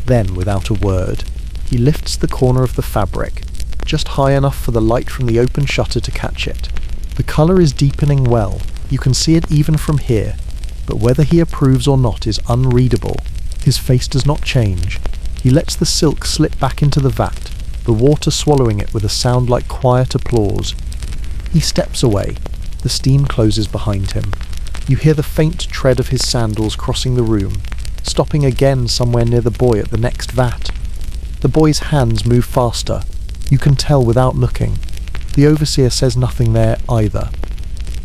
A: Then, without a word, he lifts the corner of the fabric, just high enough for the light from the open shutter to catch it. The colour is deepening well. You can see it even from here, but whether he approves or not is unreadable. His face does not change. He lets the silk slip back into the vat, the water swallowing it with a sound like quiet applause. He steps away. The steam closes behind him. You hear the faint tread of his sandals crossing the room, stopping again somewhere near the boy at the next vat. The boy's hands move faster. You can tell without looking. The overseer says nothing there either.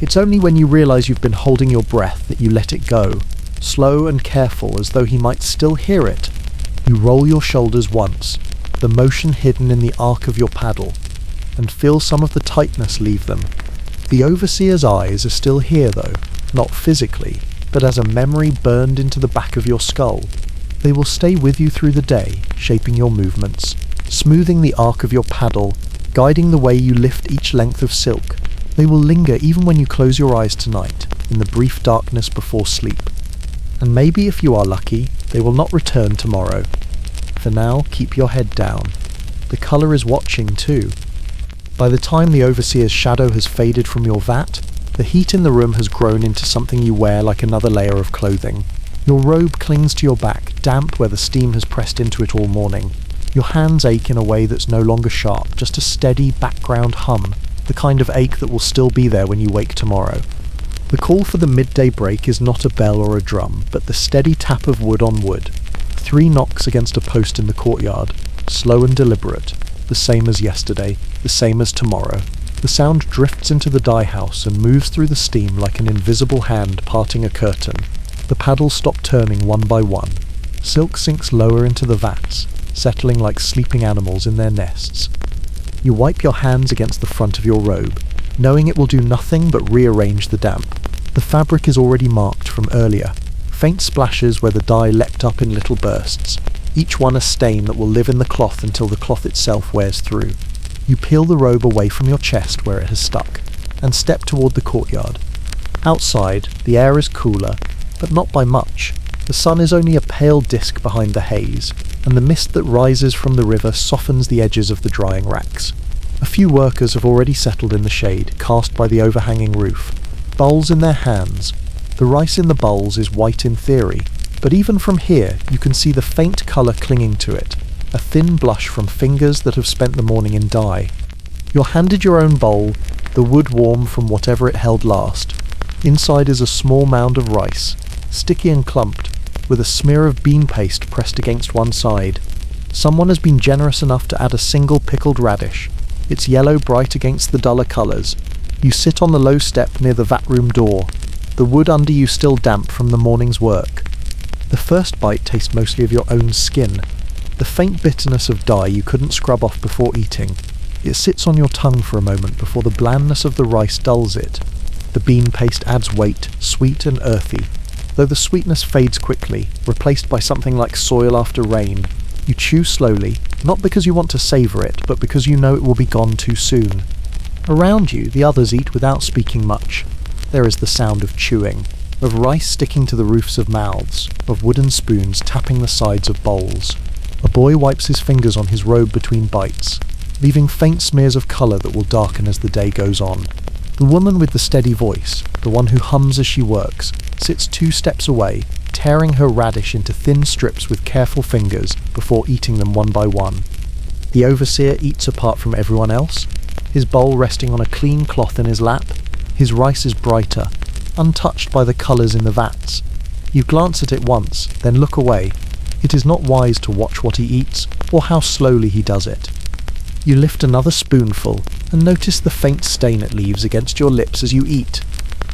A: It's only when you realise you've been holding your breath that you let it go, slow and careful as though he might still hear it. You roll your shoulders once, the motion hidden in the arc of your paddle, and feel some of the tightness leave them. The overseer's eyes are still here though, not physically, but as a memory burned into the back of your skull. They will stay with you through the day, shaping your movements, smoothing the arc of your paddle, guiding the way you lift each length of silk. They will linger even when you close your eyes tonight, in the brief darkness before sleep. And maybe if you are lucky, they will not return tomorrow. For now, keep your head down. The colour is watching too. By the time the overseer's shadow has faded from your vat, the heat in the room has grown into something you wear like another layer of clothing. Your robe clings to your back, damp where the steam has pressed into it all morning. Your hands ache in a way that's no longer sharp, just a steady background hum, the kind of ache that will still be there when you wake tomorrow. The call for the midday break is not a bell or a drum, but the steady tap of wood on wood. 3 knocks against a post in the courtyard, slow and deliberate, the same as yesterday, the same as tomorrow. The sound drifts into the dye house and moves through the steam like an invisible hand parting a curtain. The paddles stop turning one by one. Silk sinks lower into the vats, settling like sleeping animals in their nests. You wipe your hands against the front of your robe, knowing it will do nothing but rearrange the damp. The fabric is already marked from earlier, faint splashes where the dye leapt up in little bursts, each one a stain that will live in the cloth until the cloth itself wears through. You peel the robe away from your chest where it has stuck, and step toward the courtyard. Outside, the air is cooler, but not by much. The sun is only a pale disk behind the haze, and the mist that rises from the river softens the edges of the drying racks. A few workers have already settled in the shade, cast by the overhanging roof, bowls in their hands. The rice in the bowls is white in theory, but even from here you can see the faint colour clinging to it, a thin blush from fingers that have spent the morning in dye. You're handed your own bowl, the wood warm from whatever it held last. Inside is a small mound of rice, sticky and clumped, with a smear of bean paste pressed against one side. Someone has been generous enough to add a single pickled radish, its yellow bright against the duller colours. You sit on the low step near the vat room door, the wood under you still damp from the morning's work. The first bite tastes mostly of your own skin, the faint bitterness of dye you couldn't scrub off before eating. It sits on your tongue for a moment before the blandness of the rice dulls it. The bean paste adds weight, sweet and earthy, though the sweetness fades quickly, replaced by something like soil after rain. You chew slowly, not because you want to savour it, but because you know it will be gone too soon. Around you, the others eat without speaking much. There is the sound of chewing, of rice sticking to the roofs of mouths, of wooden spoons tapping the sides of bowls. A boy wipes his fingers on his robe between bites. leaving faint smears of colour that will darken as the day goes on. The woman with the steady voice, the one who hums as she works, sits 2 steps away, tearing her radish into thin strips with careful fingers before eating them one by one. The overseer eats apart from everyone else, his bowl resting on a clean cloth in his lap. His rice is brighter, untouched by the colours in the vats. You glance at it once, then look away. It is not wise to watch what he eats, or how slowly he does it. You lift another spoonful, and notice the faint stain it leaves against your lips as you eat.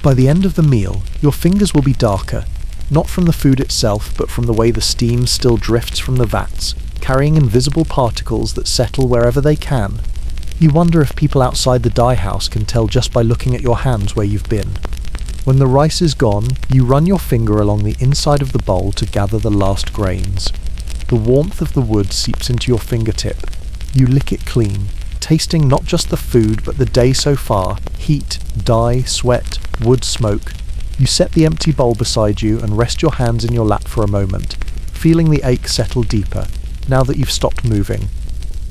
A: By the end of the meal, your fingers will be darker, not from the food itself, but from the way the steam still drifts from the vats, carrying invisible particles that settle wherever they can. You wonder if people outside the dye house can tell just by looking at your hands where you've been. When the rice is gone, you run your finger along the inside of the bowl to gather the last grains. The warmth of the wood seeps into your fingertip. You lick it clean, tasting not just the food but the day so far, heat, dye, sweat, wood smoke. You set the empty bowl beside you and rest your hands in your lap for a moment, feeling the ache settle deeper, now that you've stopped moving.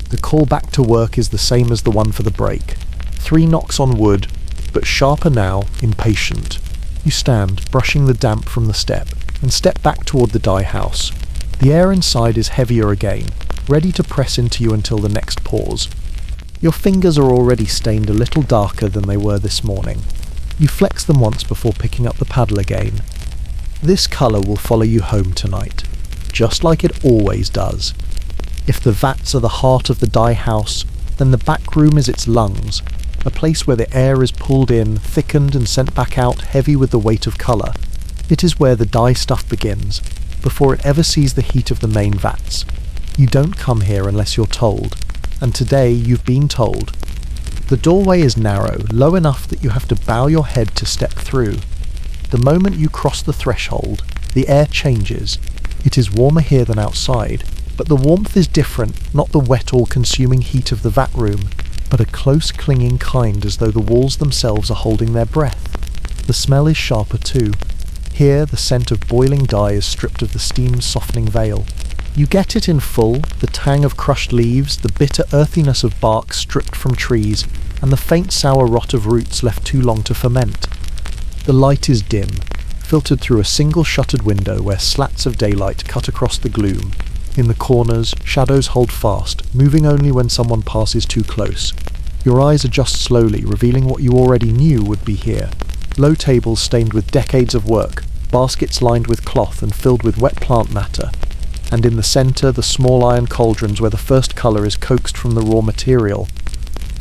A: The call back to work is the same as the one for the break. 3 knocks on wood, but sharper now, impatient. You stand, brushing the damp from the step, and step back toward the dye house. The air inside is heavier again, ready to press into you until the next pause. Your fingers are already stained a little darker than they were this morning. You flex them once before picking up the paddle again. This colour will follow you home tonight, just like it always does. If the vats are the heart of the dye house, then the back room is its lungs, a place where the air is pulled in, thickened and sent back out heavy with the weight of colour. It is where the dye stuff begins, before it ever sees the heat of the main vats. You don't come here unless you're told, and today you've been told. The doorway is narrow, low enough that you have to bow your head to step through. The moment you cross the threshold, the air changes. It is warmer here than outside, but the warmth is different, not the wet all-consuming heat of the vat room, but a close clinging kind, as though the walls themselves are holding their breath. The smell is sharper too. Here the scent of boiling dye is stripped of the steam's softening veil. You get it in full, the tang of crushed leaves, the bitter earthiness of bark stripped from trees, and the faint sour rot of roots left too long to ferment. The light is dim, filtered through a single shuttered window where slats of daylight cut across the gloom. In the corners, shadows hold fast, moving only when someone passes too close. Your eyes adjust slowly, revealing what you already knew would be here. Low tables stained with decades of work, baskets lined with cloth and filled with wet plant matter. And in the centre, the small iron cauldrons where the first colour is coaxed from the raw material.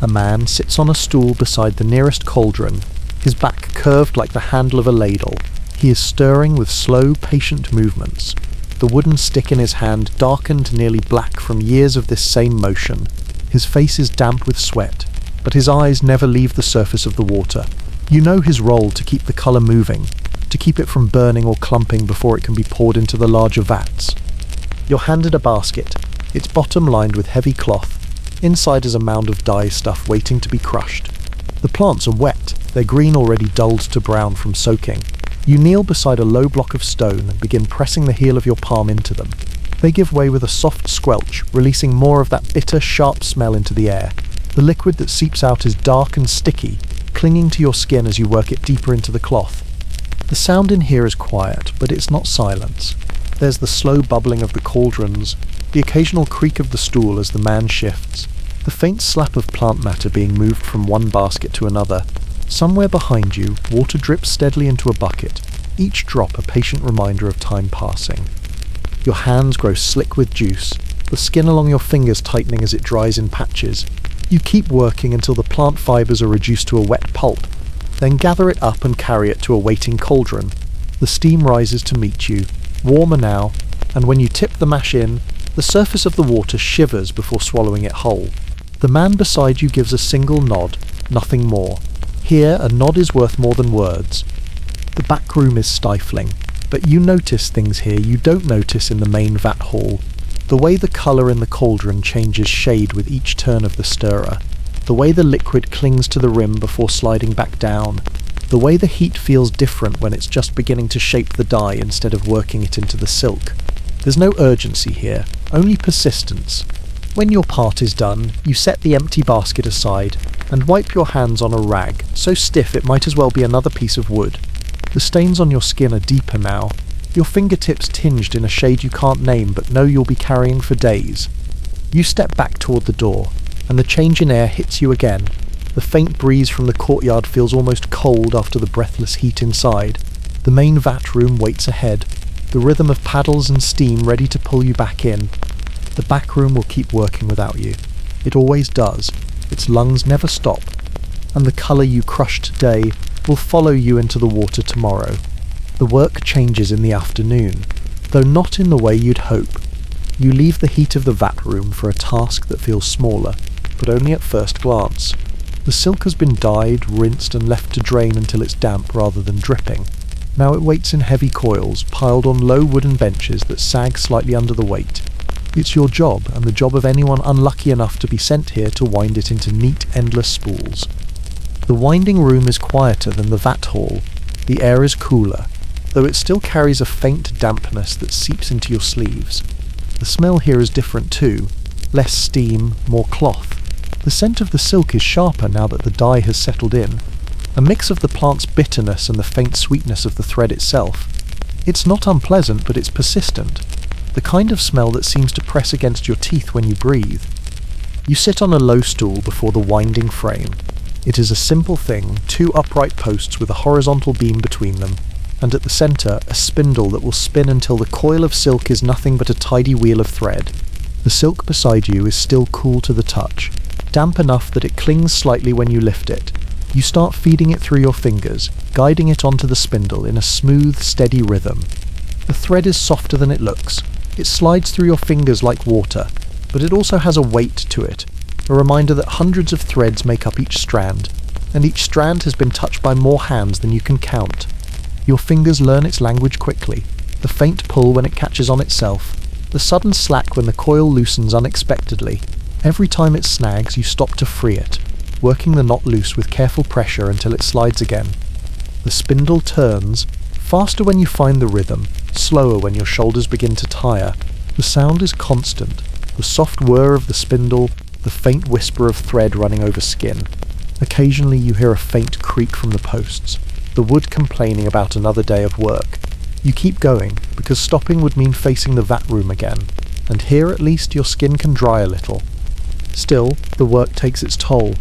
A: A man sits on a stool beside the nearest cauldron, his back curved like the handle of a ladle. He is stirring with slow, patient movements. The wooden stick in his hand darkened nearly black from years of this same motion. His face is damp with sweat, but his eyes never leave the surface of the water. You know his role: to keep the colour moving, to keep it from burning or clumping before it can be poured into the larger vats. You're handed a basket, its bottom lined with heavy cloth. Inside is a mound of dye stuff waiting to be crushed. The plants are wet, their green already dulled to brown from soaking. You kneel beside a low block of stone and begin pressing the heel of your palm into them. They give way with a soft squelch, releasing more of that bitter, sharp smell into the air. The liquid that seeps out is dark and sticky, clinging to your skin as you work it deeper into the cloth. The sound in here is quiet, but it's not silence. There's the slow bubbling of the cauldrons, the occasional creak of the stool as the man shifts, the faint slap of plant matter being moved from one basket to another. Somewhere behind you, water drips steadily into a bucket, each drop a patient reminder of time passing. Your hands grow slick with juice, the skin along your fingers tightening as it dries in patches. You keep working until the plant fibres are reduced to a wet pulp, then gather it up and carry it to a waiting cauldron. The steam rises to meet you, warmer now, and when you tip the mash in, the surface of the water shivers before swallowing it whole. The man beside you gives a single nod, nothing more. Here, a nod is worth more than words. The back room is stifling, but you notice things here you don't notice in the main vat hall. The way the colour in the cauldron changes shade with each turn of the stirrer. The way the liquid clings to the rim before sliding back down. The way the heat feels different when it's just beginning to shape the dye instead of working it into the silk. There's no urgency here, only persistence. When your part is done, you set the empty basket aside and wipe your hands on a rag, so stiff it might as well be another piece of wood. The stains on your skin are deeper now, your fingertips tinged in a shade you can't name but know you'll be carrying for days. You step back toward the door, and the change in air hits you again. The faint breeze from the courtyard feels almost cold after the breathless heat inside. The main vat room waits ahead, the rhythm of paddles and steam ready to pull you back in. The back room will keep working without you. It always does. Its lungs never stop. And the colour you crush today will follow you into the water tomorrow. The work changes in the afternoon, though not in the way you'd hope. You leave the heat of the vat room for a task that feels smaller, but only at first glance. The silk has been dyed, rinsed and left to drain until it's damp rather than dripping. Now it waits in heavy coils, piled on low wooden benches that sag slightly under the weight. It's your job, and the job of anyone unlucky enough to be sent here to wind it into neat, endless spools. The winding room is quieter than the vat hall. The air is cooler, though it still carries a faint dampness that seeps into your sleeves. The smell here is different too. Less steam, more cloth. The scent of the silk is sharper now that the dye has settled in. A mix of the plant's bitterness and the faint sweetness of the thread itself. It's not unpleasant, but it's persistent. The kind of smell that seems to press against your teeth when you breathe. You sit on a low stool before the winding frame. It is a simple thing, 2 upright posts with a horizontal beam between them, and at the centre a spindle that will spin until the coil of silk is nothing but a tidy wheel of thread. The silk beside you is still cool to the touch, damp enough that it clings slightly when you lift it. You start feeding it through your fingers, guiding it onto the spindle in a smooth, steady rhythm. The thread is softer than it looks. It slides through your fingers like water, but it also has a weight to it, a reminder that hundreds of threads make up each strand, and each strand has been touched by more hands than you can count. Your fingers learn its language quickly, the faint pull when it catches on itself, the sudden slack when the coil loosens unexpectedly. Every time it snags, you stop to free it, working the knot loose with careful pressure until it slides again. The spindle turns, faster when you find the rhythm, slower when your shoulders begin to tire. The sound is constant, the soft whir of the spindle, the faint whisper of thread running over skin. Occasionally you hear a faint creak from the posts, the wood complaining about another day of work. You keep going, because stopping would mean facing the vat room again, and here at least your skin can dry a little. Still, the work takes its toll.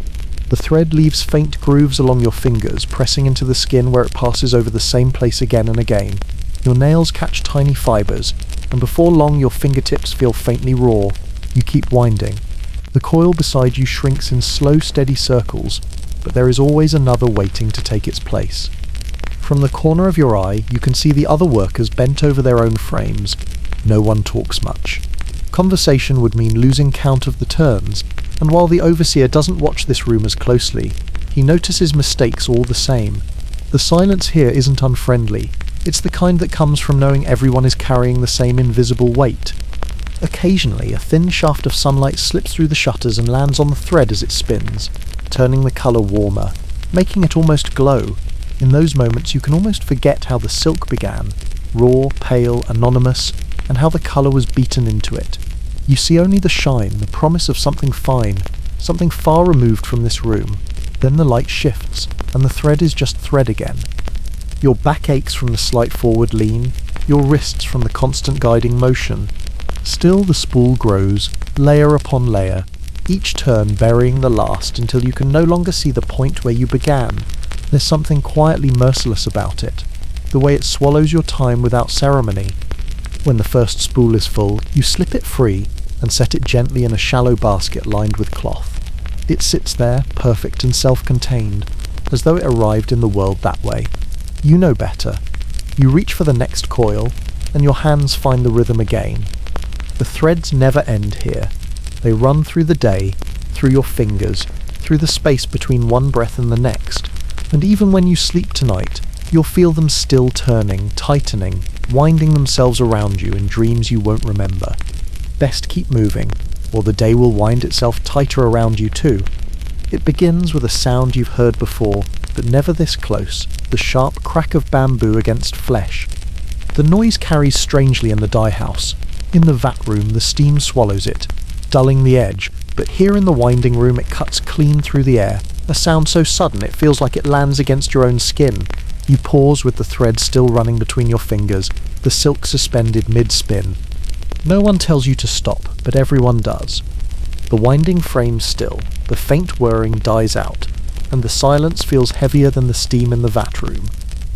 A: The thread leaves faint grooves along your fingers, pressing into the skin where it passes over the same place again and again. Your nails catch tiny fibres, and before long your fingertips feel faintly raw. You keep winding. The coil beside you shrinks in slow, steady circles, but there is always another waiting to take its place. From the corner of your eye, you can see the other workers bent over their own frames. No one talks much. Conversation would mean losing count of the turns, and while the overseer doesn't watch this room as closely, he notices mistakes all the same. The silence here isn't unfriendly. It's the kind that comes from knowing everyone is carrying the same invisible weight. Occasionally, a thin shaft of sunlight slips through the shutters and lands on the thread as it spins, turning the colour warmer, making it almost glow. In those moments you can almost forget how the silk began, raw, pale, anonymous, and how the colour was beaten into it. You see only the shine, the promise of something fine, something far removed from this room. Then the light shifts, and the thread is just thread again. Your back aches from the slight forward lean, your wrists from the constant guiding motion. Still the spool grows, layer upon layer, each turn burying the last until you can no longer see the point where you began. There's something quietly merciless about it, the way it swallows your time without ceremony. When the first spool is full, you slip it free and set it gently in a shallow basket lined with cloth. It sits there, perfect and self-contained, as though it arrived in the world that way. You know better. You reach for the next coil, and your hands find the rhythm again. The threads never end here. They run through the day, through your fingers, through the space between one breath and the next. And even when you sleep tonight, you'll feel them still turning, tightening, winding themselves around you in dreams you won't remember. Best keep moving, or the day will wind itself tighter around you too. It begins with a sound you've heard before, but never this close, the sharp crack of bamboo against flesh. The noise carries strangely in the dye house. In the vat room, the steam swallows it, dulling the edge, but here in the winding room it cuts clean through the air, a sound so sudden it feels like it lands against your own skin. You pause with the thread still running between your fingers, the silk suspended mid-spin. No one tells you to stop, but everyone does. The winding frames still, the faint whirring dies out, and the silence feels heavier than the steam in the vat room.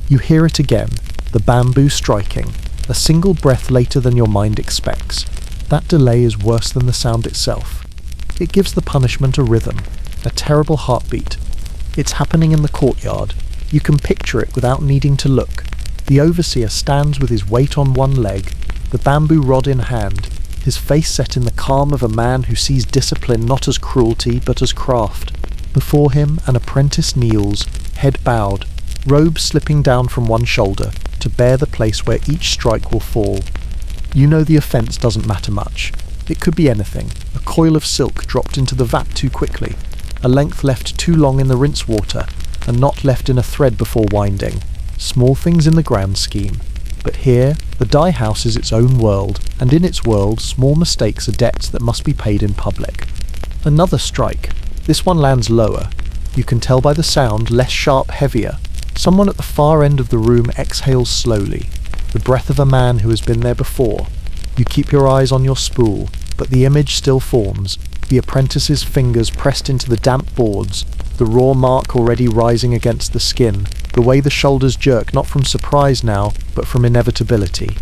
A: You hear it again, the bamboo striking, a single breath later than your mind expects. That delay is worse than the sound itself. It gives the punishment a rhythm, a terrible heartbeat. It's happening in the courtyard. You can picture it without needing to look. The overseer stands with his weight on one leg, the bamboo rod in hand, his face set in the calm of a man who sees discipline not as cruelty but as craft. Before him an apprentice kneels, head bowed, robes slipping down from one shoulder to bear the place where each strike will fall. You know the offence doesn't matter much. It could be anything, a coil of silk dropped into the vat too quickly, a length left too long in the rinse water, a knot left in a thread before winding. Small things in the grand scheme. But here, the dye house is its own world, and in its world, small mistakes are debts that must be paid in public. Another strike. This one lands lower. You can tell by the sound, less sharp, heavier. Someone at the far end of the room exhales slowly, the breath of a man who has been there before. You keep your eyes on your spool, but the image still forms, the apprentice's fingers pressed into the damp boards, the raw mark already rising against the skin, the way the shoulders jerk not from surprise now, but from inevitability.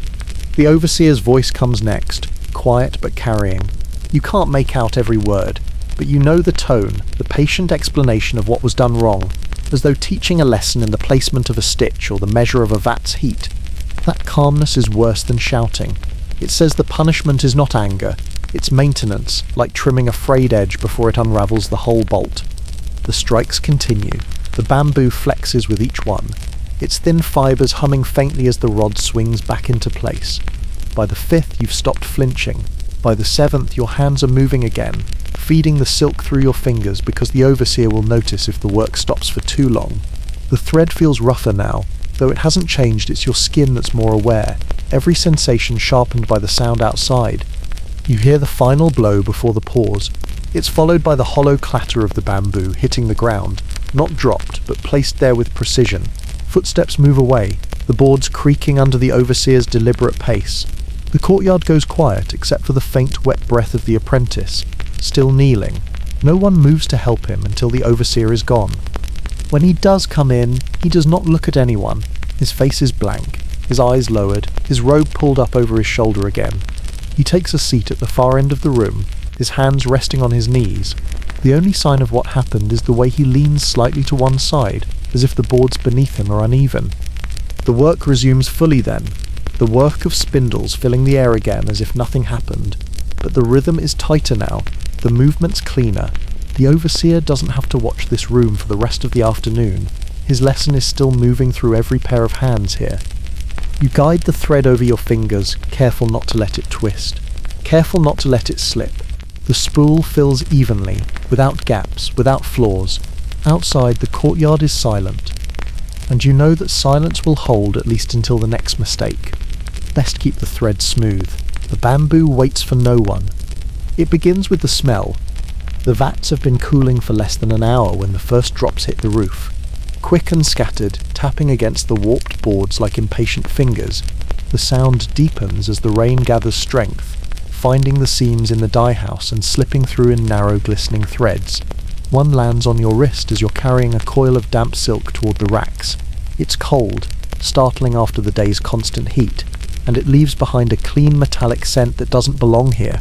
A: The overseer's voice comes next, quiet but carrying. You can't make out every word, but you know the tone, the patient explanation of what was done wrong, as though teaching a lesson in the placement of a stitch or the measure of a vat's heat. That calmness is worse than shouting. It says the punishment is not anger, it's maintenance, like trimming a frayed edge before it unravels the whole bolt. The strikes continue. The bamboo flexes with each one, its thin fibres humming faintly as the rod swings back into place. By the fifth, you've stopped flinching. By the seventh, your hands are moving again, feeding the silk through your fingers because the overseer will notice if the work stops for too long. The thread feels rougher now. Though it hasn't changed, it's your skin that's more aware, every sensation sharpened by the sound outside. You hear the final blow before the pause. It's followed by the hollow clatter of the bamboo hitting the ground, not dropped, but placed there with precision. Footsteps move away, the boards creaking under the overseer's deliberate pace. The courtyard goes quiet except for the faint wet breath of the apprentice, still kneeling. No one moves to help him until the overseer is gone. When he does come in, he does not look at anyone. His face is blank, his eyes lowered, his robe pulled up over his shoulder again. He takes a seat at the far end of the room, his hands resting on his knees. The only sign of what happened is the way he leans slightly to one side, as if the boards beneath him are uneven. The work resumes fully then, the work of spindles filling the air again as if nothing happened. But the rhythm is tighter now, the movement's cleaner. The overseer doesn't have to watch this room for the rest of the afternoon. His lesson is still moving through every pair of hands here. You guide the thread over your fingers, careful not to let it twist, careful not to let it slip. The spool fills evenly, without gaps, without flaws. Outside, the courtyard is silent, and you know that silence will hold at least until the next mistake. Best keep the thread smooth. The bamboo waits for no one. It begins with the smell. The vats have been cooling for less than an hour when the first drops hit the roof. Quick and scattered, tapping against the warped boards like impatient fingers, the sound deepens as the rain gathers strength, finding the seams in the dye house and slipping through in narrow glistening threads. One lands on your wrist as you're carrying a coil of damp silk toward the racks. It's cold, startling after the day's constant heat, and it leaves behind a clean metallic scent that doesn't belong here.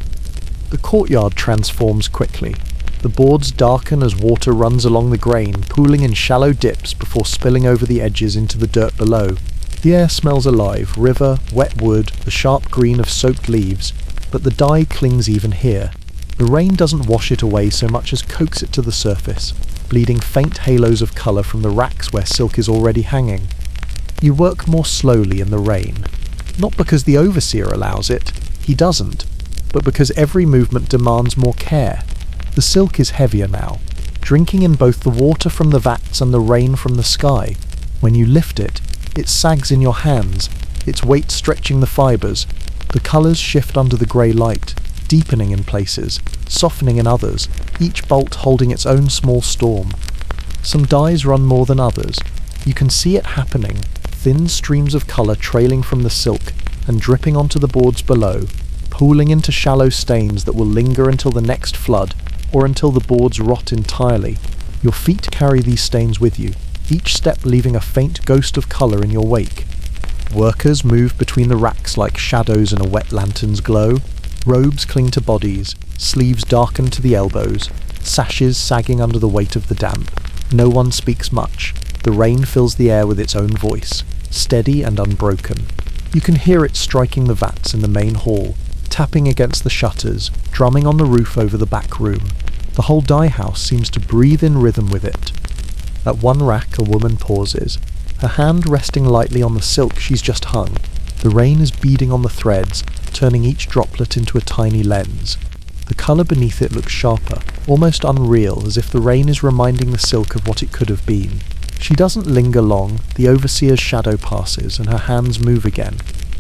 A: The courtyard transforms quickly. The boards darken as water runs along the grain, pooling in shallow dips before spilling over the edges into the dirt below. The air smells alive, river, wet wood, the sharp green of soaked leaves, but the dye clings even here. The rain doesn't wash it away so much as coax it to the surface, bleeding faint halos of colour from the racks where silk is already hanging. You work more slowly in the rain. Not because the overseer allows it, he doesn't, but because every movement demands more care. The silk is heavier now, drinking in both the water from the vats and the rain from the sky. When you lift it, it sags in your hands, its weight stretching the fibres. The colours shift under the grey light. deepening in places, softening in others, each bolt holding its own small storm. Some dyes run more than others. You can see it happening, thin streams of colour trailing from the silk and dripping onto the boards below, pooling into shallow stains that will linger until the next flood, or until the boards rot entirely. Your feet carry these stains with you, each step leaving a faint ghost of colour in your wake. Workers move between the racks like shadows in a wet lantern's glow. Robes cling to bodies, sleeves darken to the elbows, sashes sagging under the weight of the damp. No one speaks much. The rain fills the air with its own voice, steady and unbroken. You can hear it striking the vats in the main hall, tapping against the shutters, drumming on the roof over the back room. The whole dye house seems to breathe in rhythm with it. At one rack, a woman pauses, her hand resting lightly on the silk she's just hung. The rain is beading on the threads, turning each droplet into a tiny lens. The colour beneath it looks sharper, almost unreal, as if the rain is reminding the silk of what it could have been. She doesn't linger long. The overseer's shadow passes and her hands move again.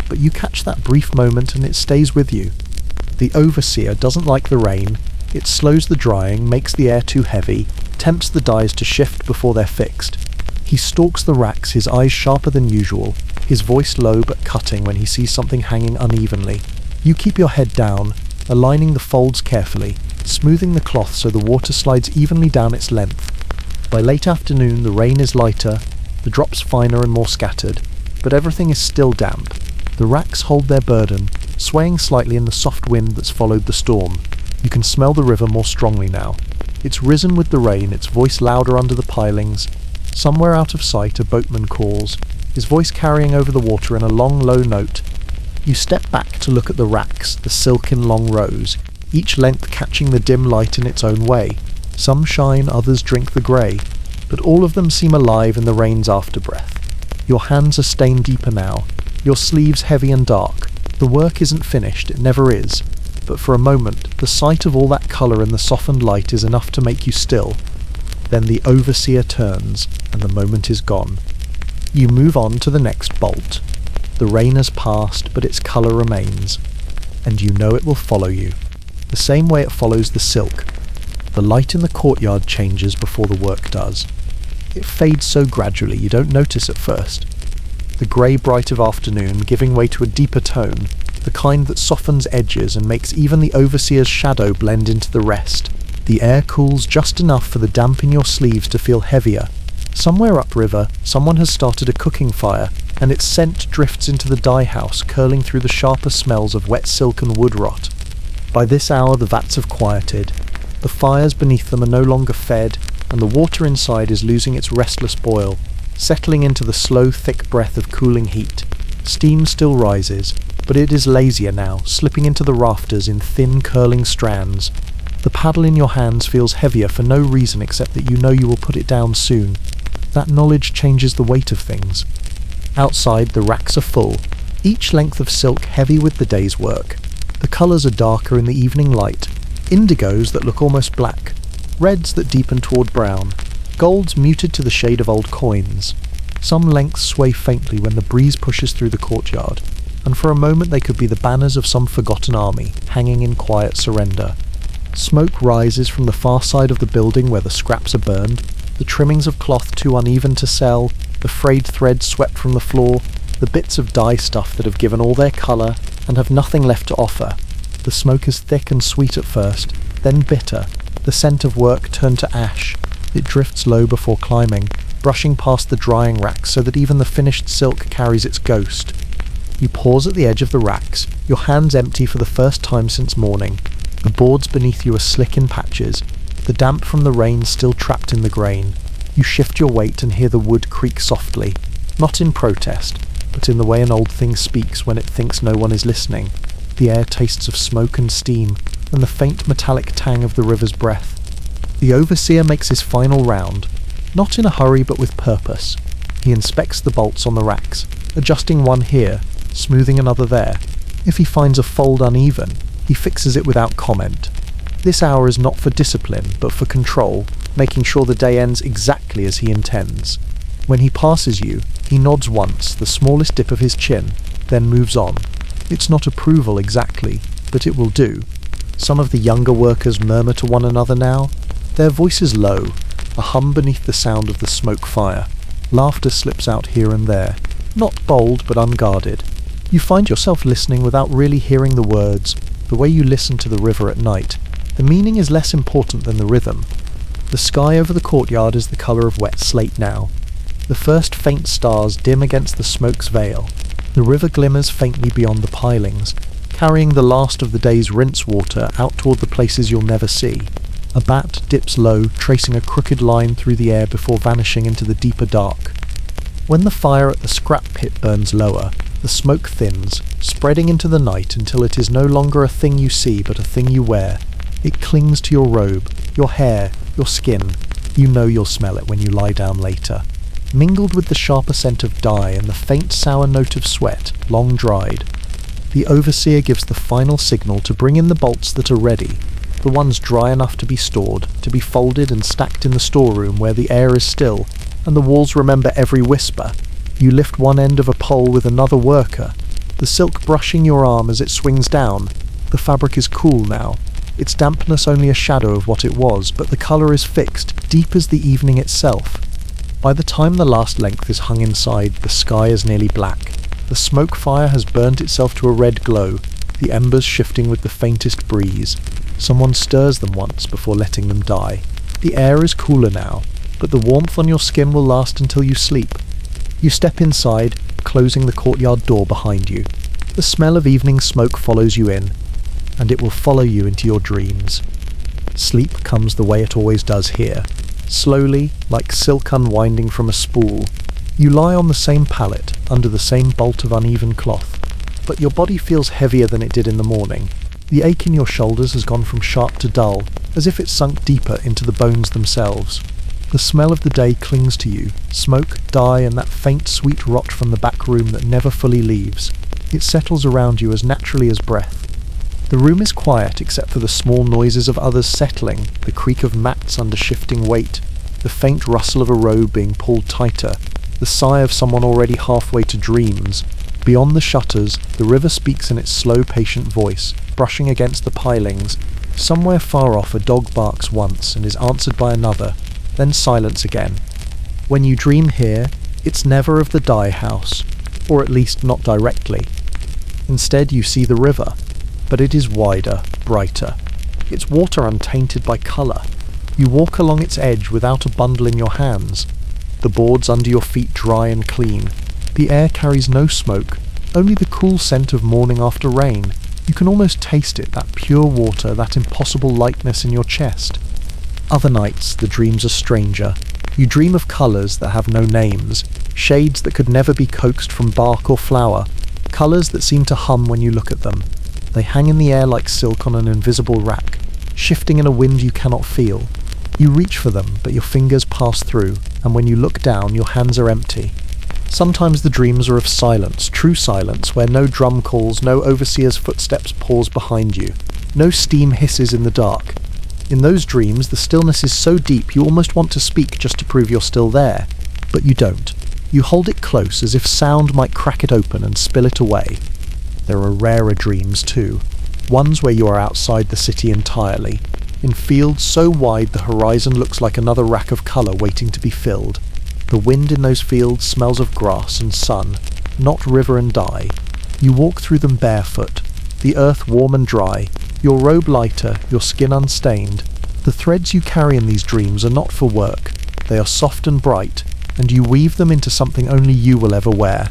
A: But you catch that brief moment and it stays with you. The overseer doesn't like the rain. It slows the drying, makes the air too heavy, tempts the dyes to shift before they're fixed. He stalks the racks, his eyes sharper than usual, his voice low but cutting when he sees something hanging unevenly. You keep your head down, aligning the folds carefully, smoothing the cloth so the water slides evenly down its length. By late afternoon, the rain is lighter, the drops finer and more scattered, but everything is still damp. The racks hold their burden, swaying slightly in the soft wind that's followed the storm. You can smell the river more strongly now. It's risen with the rain, its voice louder under the pilings. Somewhere out of sight, a boatman calls, his voice carrying over the water in a long, low note. You step back to look at the racks, the silk in long rows, each length catching the dim light in its own way. Some shine, others drink the grey, but all of them seem alive in the rain's afterbreath. Your hands are stained deeper now, your sleeves heavy and dark. The work isn't finished, it never is, but for a moment, the sight of all that colour in the softened light is enough to make you still. Then the overseer turns, and the moment is gone. You move on to the next bolt. The rain has passed, but its colour remains, and you know it will follow you, the same way it follows the silk. The light in the courtyard changes before the work does. It fades so gradually you don't notice at first. The grey bright of afternoon giving way to a deeper tone, the kind that softens edges and makes even the overseer's shadow blend into the rest. The air cools just enough for the damp in your sleeves to feel heavier. Somewhere upriver, someone has started a cooking fire, and its scent drifts into the dye house, curling through the sharper smells of wet silk and wood rot. By this hour the vats have quieted. The fires beneath them are no longer fed, and the water inside is losing its restless boil, settling into the slow, thick breath of cooling heat. Steam still rises, but it is lazier now, slipping into the rafters in thin, curling strands. The paddle in your hands feels heavier for no reason except that you know you will put it down soon. That knowledge changes the weight of things. Outside, the racks are full, each length of silk heavy with the day's work. The colours are darker in the evening light, indigos that look almost black, reds that deepen toward brown, golds muted to the shade of old coins. Some lengths sway faintly when the breeze pushes through the courtyard, and for a moment they could be the banners of some forgotten army, hanging in quiet surrender. Smoke rises from the far side of the building where the scraps are burned, the trimmings of cloth too uneven to sell, the frayed threads swept from the floor, the bits of dye stuff that have given all their colour and have nothing left to offer. The smoke is thick and sweet at first, then bitter, the scent of work turned to ash. It drifts low before climbing, brushing past the drying racks so that even the finished silk carries its ghost. You pause at the edge of the racks, your hands empty for the first time since morning. The boards beneath you are slick in patches, the damp from the rain still trapped in the grain. You shift your weight and hear the wood creak softly, not in protest, but in the way an old thing speaks when it thinks no one is listening. The air tastes of smoke and steam, and the faint metallic tang of the river's breath. The overseer makes his final round, not in a hurry but with purpose. He inspects the bolts on the racks, adjusting one here, smoothing another there. If he finds a fold uneven, he fixes it without comment. This hour is not for discipline, but for control, making sure the day ends exactly as he intends. When he passes you, he nods once, the smallest dip of his chin, then moves on. It's not approval exactly, but it will do. Some of the younger workers murmur to one another now, their voices low, a hum beneath the sound of the smoke fire. Laughter slips out here and there, not bold but unguarded. You find yourself listening without really hearing the words, the way you listen to the river at night. The meaning is less important than the rhythm. The sky over the courtyard is the colour of wet slate now. The first faint stars dim against the smoke's veil. The river glimmers faintly beyond the pilings, carrying the last of the day's rinse water out toward the places you'll never see. A bat dips low, tracing a crooked line through the air before vanishing into the deeper dark. When the fire at the scrap pit burns lower, the smoke thins, spreading into the night until it is no longer a thing you see but a thing you wear. It clings to your robe, your hair, your skin. You know you'll smell it when you lie down later. Mingled with the sharper scent of dye and the faint sour note of sweat, long dried. The overseer gives the final signal to bring in the bolts that are ready, the ones dry enough to be stored, to be folded and stacked in the storeroom where the air is still, and the walls remember every whisper. You lift one end of a pole with another worker, the silk brushing your arm as it swings down. The fabric is cool now, its dampness only a shadow of what it was, but the colour is fixed, deep as the evening itself. By the time the last length is hung inside, the sky is nearly black. The smoke fire has burnt itself to a red glow, the embers shifting with the faintest breeze. Someone stirs them once before letting them die. The air is cooler now, but the warmth on your skin will last until you sleep. You step inside, closing the courtyard door behind you. The smell of evening smoke follows you in, and it will follow you into your dreams. Sleep comes the way it always does here, slowly, like silk unwinding from a spool. You lie on the same pallet, under the same bolt of uneven cloth, but your body feels heavier than it did in the morning. The ache in your shoulders has gone from sharp to dull, as if it sunk deeper into the bones themselves. The smell of the day clings to you, smoke, dye, and that faint sweet rot from the back room that never fully leaves. It settles around you as naturally as breath. The room is quiet except for the small noises of others settling, the creak of mats under shifting weight, the faint rustle of a robe being pulled tighter, the sigh of someone already halfway to dreams. Beyond the shutters, the river speaks in its slow, patient voice, brushing against the pilings. Somewhere far off a dog barks once and is answered by another, then silence again. When you dream here, it's never of the dye house, or at least not directly. Instead you see the river, but it is wider, brighter. Its water untainted by colour. You walk along its edge without a bundle in your hands. The boards under your feet dry and clean. The air carries no smoke, only the cool scent of morning after rain. You can almost taste it, that pure water, that impossible lightness in your chest. Other nights, the dreams are stranger. You dream of colours that have no names, shades that could never be coaxed from bark or flower, colours that seem to hum when you look at them. They hang in the air like silk on an invisible rack, shifting in a wind you cannot feel. You reach for them, but your fingers pass through, and when you look down, your hands are empty. Sometimes the dreams are of silence, true silence, where no drum calls, no overseer's footsteps pause behind you, no steam hisses in the dark. In those dreams, the stillness is so deep you almost want to speak just to prove you're still there, but you don't. You hold it close as if sound might crack it open and spill it away. There are rarer dreams too, ones where you are outside the city entirely, in fields so wide the horizon looks like another rack of colour waiting to be filled. The wind in those fields smells of grass and sun, not river and dye. You walk through them barefoot, the earth warm and dry, your robe lighter, your skin unstained. The threads you carry in these dreams are not for work. They are soft and bright, and you weave them into something only you will ever wear.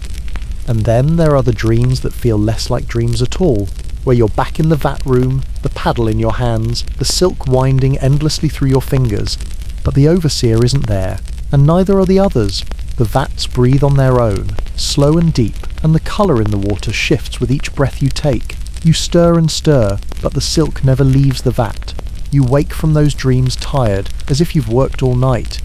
A: And then there are the dreams that feel less like dreams at all, where you're back in the vat room, the paddle in your hands, the silk winding endlessly through your fingers. But the overseer isn't there, and neither are the others. The vats breathe on their own, slow and deep, and the colour in the water shifts with each breath you take. You stir and stir, but the silk never leaves the vat. You wake from those dreams tired, as if you've worked all night.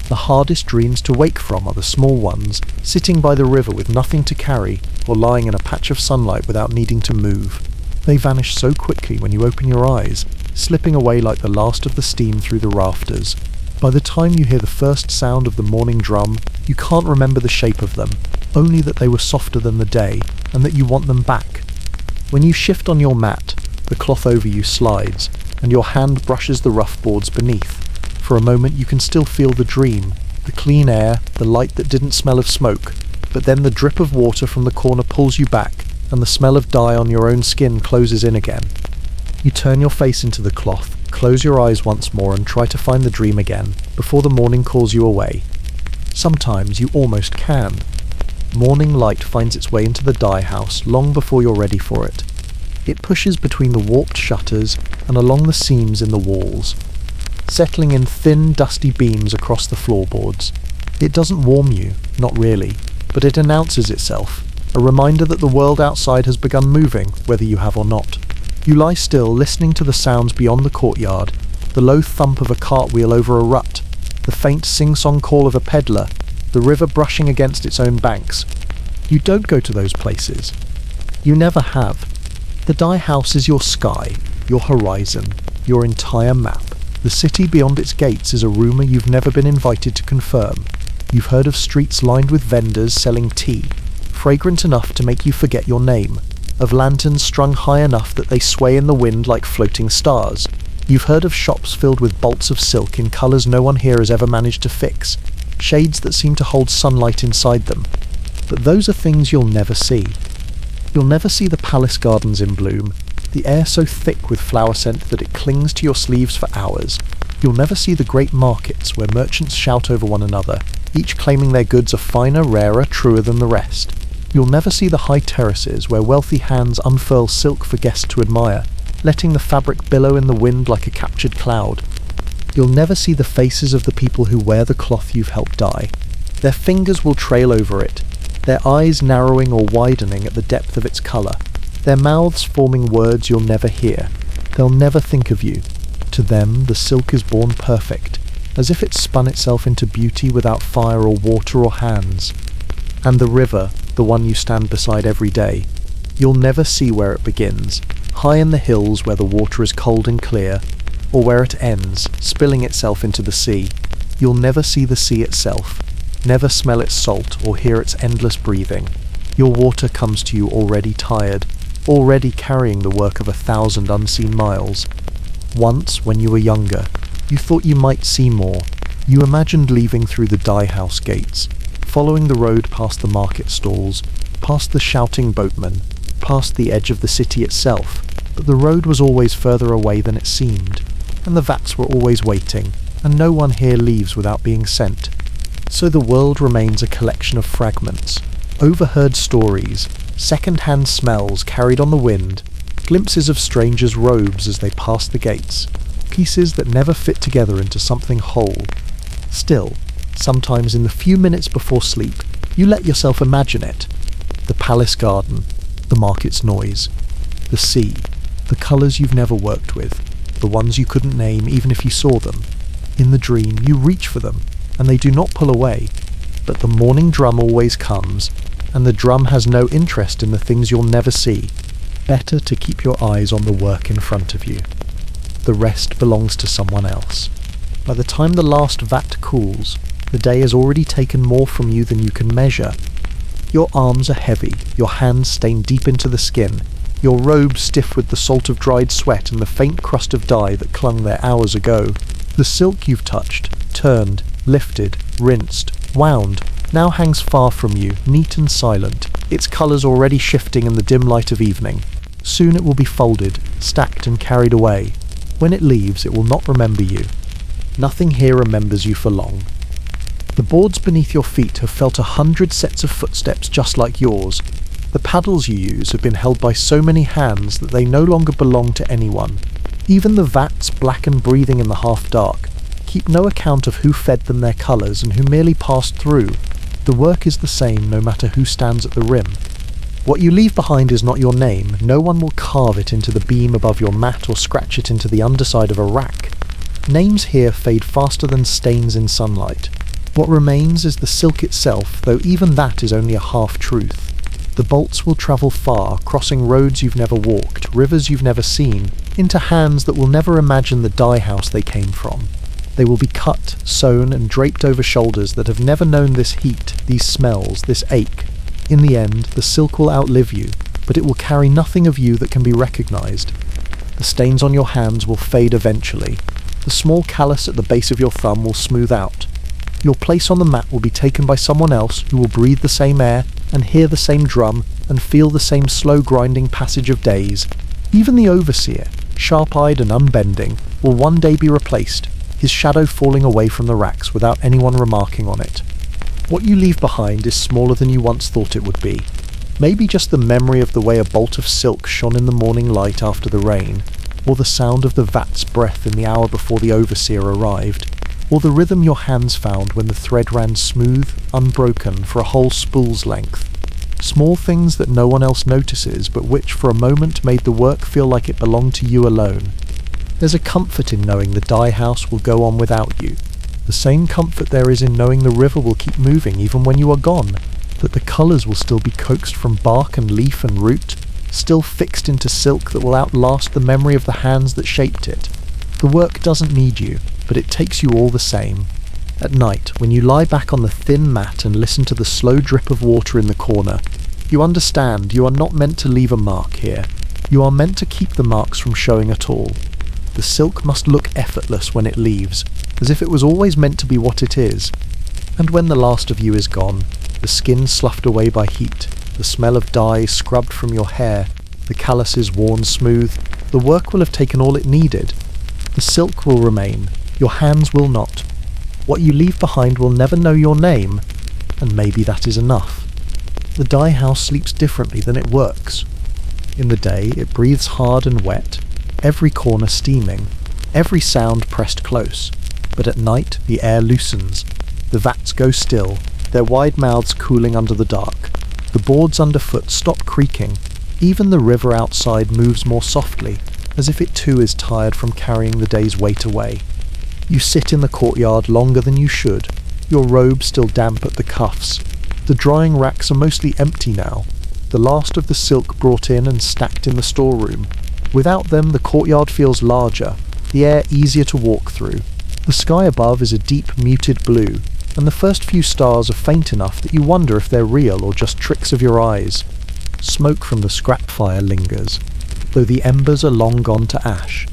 A: The hardest dreams to wake from are the small ones, sitting by the river with nothing to carry, or lying in a patch of sunlight without needing to move. They vanish so quickly when you open your eyes, slipping away like the last of the steam through the rafters. By the time you hear the first sound of the morning drum, you can't remember the shape of them, only that they were softer than the day, and that you want them back. When you shift on your mat, the cloth over you slides, and your hand brushes the rough boards beneath. For a moment you can still feel the dream, the clean air, the light that didn't smell of smoke, but then the drip of water from the corner pulls you back, and the smell of dye on your own skin closes in again. You turn your face into the cloth, close your eyes once more and try to find the dream again, before the morning calls you away. Sometimes you almost can. Morning light finds its way into the dye house long before you're ready for it. It pushes between the warped shutters and along the seams in the walls, settling in thin, dusty beams across the floorboards. It doesn't warm you, not really, but it announces itself, a reminder that the world outside has begun moving, whether you have or not. You lie still, listening to the sounds beyond the courtyard, the low thump of a cartwheel over a rut, the faint sing-song call of a peddler, the river brushing against its own banks. You don't go to those places. You never have. The dye house is your sky, your horizon, your entire map. The city beyond its gates is a rumour you've never been invited to confirm. You've heard of streets lined with vendors selling tea, fragrant enough to make you forget your name, of lanterns strung high enough that they sway in the wind like floating stars. You've heard of shops filled with bolts of silk in colours no one here has ever managed to fix, shades that seem to hold sunlight inside them. But those are things you'll never see. You'll never see the palace gardens in bloom, the air so thick with flower scent that it clings to your sleeves for hours. You'll never see the great markets where merchants shout over one another, each claiming their goods are finer, rarer, truer than the rest. You'll never see the high terraces where wealthy hands unfurl silk for guests to admire, letting the fabric billow in the wind like a captured cloud. You'll never see the faces of the people who wear the cloth you've helped dye. Their fingers will trail over it, their eyes narrowing or widening at the depth of its colour, their mouths forming words you'll never hear. They'll never think of you. To them, the silk is born perfect, as if it spun itself into beauty without fire or water or hands. And the river, the one you stand beside every day, you'll never see where it begins, high in the hills where the water is cold and clear, or where it ends, spilling itself into the sea. You'll never see the sea itself, never smell its salt or hear its endless breathing. Your water comes to you already tired, already carrying the work of 1,000 unseen miles. Once, when you were younger, you thought you might see more. You imagined leaving through the dye house gates, following the road past the market stalls, past the shouting boatmen, past the edge of the city itself, but the road was always further away than it seemed, and the vats were always waiting, and no one here leaves without being sent. So the world remains a collection of fragments, overheard stories, second-hand smells carried on the wind, glimpses of strangers' robes as they pass the gates, pieces that never fit together into something whole. Still, sometimes in the few minutes before sleep, you let yourself imagine it. The palace garden, the market's noise, the sea, the colours you've never worked with, the ones you couldn't name even if you saw them. In the dream, you reach for them, and they do not pull away. But the morning drum always comes, and the drum has no interest in the things you'll never see. Better to keep your eyes on the work in front of you. The rest belongs to someone else. By the time the last vat cools, the day has already taken more from you than you can measure. Your arms are heavy, your hands stained deep into the skin, your robes stiff with the salt of dried sweat and the faint crust of dye that clung there hours ago. The silk you've touched, turned, lifted, rinsed, wound, now hangs far from you, neat and silent, its colours already shifting in the dim light of evening. Soon it will be folded, stacked and carried away. When it leaves, it will not remember you. Nothing here remembers you for long. The boards beneath your feet have felt 100 sets of footsteps just like yours. The paddles you use have been held by so many hands that they no longer belong to anyone. Even the vats, black and breathing in the half-dark, keep no account of who fed them their colours and who merely passed through. The work is the same no matter who stands at the rim. What you leave behind is not your name. No one will carve it into the beam above your mat or scratch it into the underside of a rack. Names here fade faster than stains in sunlight. What remains is the silk itself, though even that is only a half-truth. The bolts will travel far, crossing roads you've never walked, rivers you've never seen, into hands that will never imagine the dye house they came from. They will be cut, sewn, and draped over shoulders that have never known this heat, these smells, this ache. In the end, the silk will outlive you, but it will carry nothing of you that can be recognised. The stains on your hands will fade eventually. The small callus at the base of your thumb will smooth out. Your place on the mat will be taken by someone else who will breathe the same air and hear the same drum and feel the same slow grinding passage of days. Even the overseer, sharp-eyed and unbending, will one day be replaced, his shadow falling away from the racks without anyone remarking on it. What you leave behind is smaller than you once thought it would be. Maybe just the memory of the way a bolt of silk shone in the morning light after the rain, or the sound of the vat's breath in the hour before the overseer arrived, or the rhythm your hands found when the thread ran smooth, unbroken for a whole spool's length. Small things that no one else notices, but which for a moment made the work feel like it belonged to you alone. There's a comfort in knowing the dye house will go on without you. The same comfort there is in knowing the river will keep moving even when you are gone, that the colours will still be coaxed from bark and leaf and root, still fixed into silk that will outlast the memory of the hands that shaped it. The work doesn't need you, but it takes you all the same. At night, when you lie back on the thin mat and listen to the slow drip of water in the corner, you understand you are not meant to leave a mark here. You are meant to keep the marks from showing at all. The silk must look effortless when it leaves, as if it was always meant to be what it is. And when the last of you is gone, the skin sloughed away by heat, the smell of dye scrubbed from your hair, the calluses worn smooth, the work will have taken all it needed. The silk will remain, your hands will not. What you leave behind will never know your name, and maybe that is enough. The dye house sleeps differently than it works. In the day, it breathes hard and wet, every corner steaming, every sound pressed close. But at night, the air loosens. The vats go still, their wide mouths cooling under the dark. The boards underfoot stop creaking. Even the river outside moves more softly, as if it too is tired from carrying the day's weight away. You sit in the courtyard longer than you should, your robe still damp at the cuffs. The drying racks are mostly empty now, the last of the silk brought in and stacked in the storeroom. Without them, the courtyard feels larger, the air easier to walk through. The sky above is a deep, muted blue, and the first few stars are faint enough that you wonder if they're real or just tricks of your eyes. Smoke from the scrap fire lingers, though the embers are long gone to ash.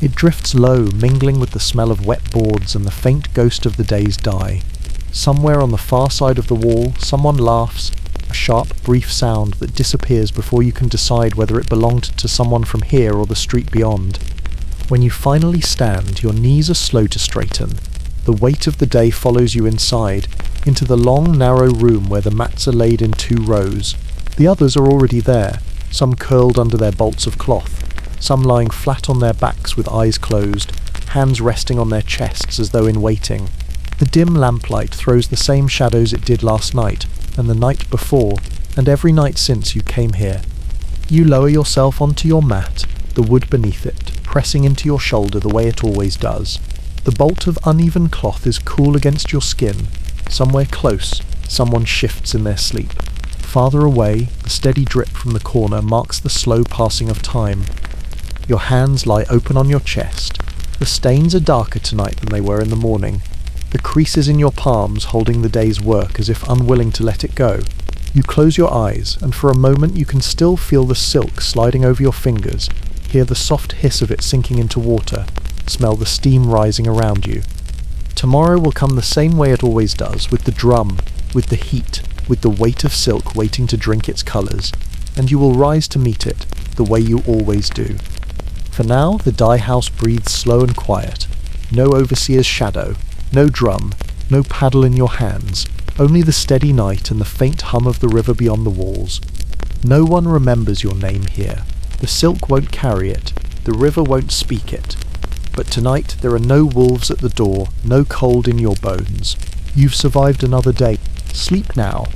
A: It drifts low, mingling with the smell of wet boards and the faint ghost of the day's dye. Somewhere on the far side of the wall, someone laughs, a sharp, brief sound that disappears before you can decide whether it belonged to someone from here or the street beyond. When you finally stand, your knees are slow to straighten. The weight of the day follows you inside, into the long, narrow room where the mats are laid in 2 rows. The others are already there, some curled under their bolts of cloth, some lying flat on their backs with eyes closed, hands resting on their chests as though in waiting. The dim lamplight throws the same shadows it did last night, and the night before, and every night since you came here. You lower yourself onto your mat, the wood beneath it, pressing into your shoulder the way it always does. The bolt of uneven cloth is cool against your skin. Somewhere close, someone shifts in their sleep. Farther away, the steady drip from the corner marks the slow passing of time. Your hands lie open on your chest. The stains are darker tonight than they were in the morning. The creases in your palms holding the day's work as if unwilling to let it go. You close your eyes, and for a moment you can still feel the silk sliding over your fingers, hear the soft hiss of it sinking into water, smell the steam rising around you. Tomorrow will come the same way it always does, with the drum, with the heat, with the weight of silk waiting to drink its colours, and you will rise to meet it, the way you always do. For now, the dye house breathes slow and quiet. No overseer's shadow, no drum, no paddle in your hands, only the steady night and the faint hum of the river beyond the walls. No one remembers your name here. The silk won't carry it, the river won't speak it. But tonight there are no wolves at the door, no cold in your bones. You've survived another day. Sleep now,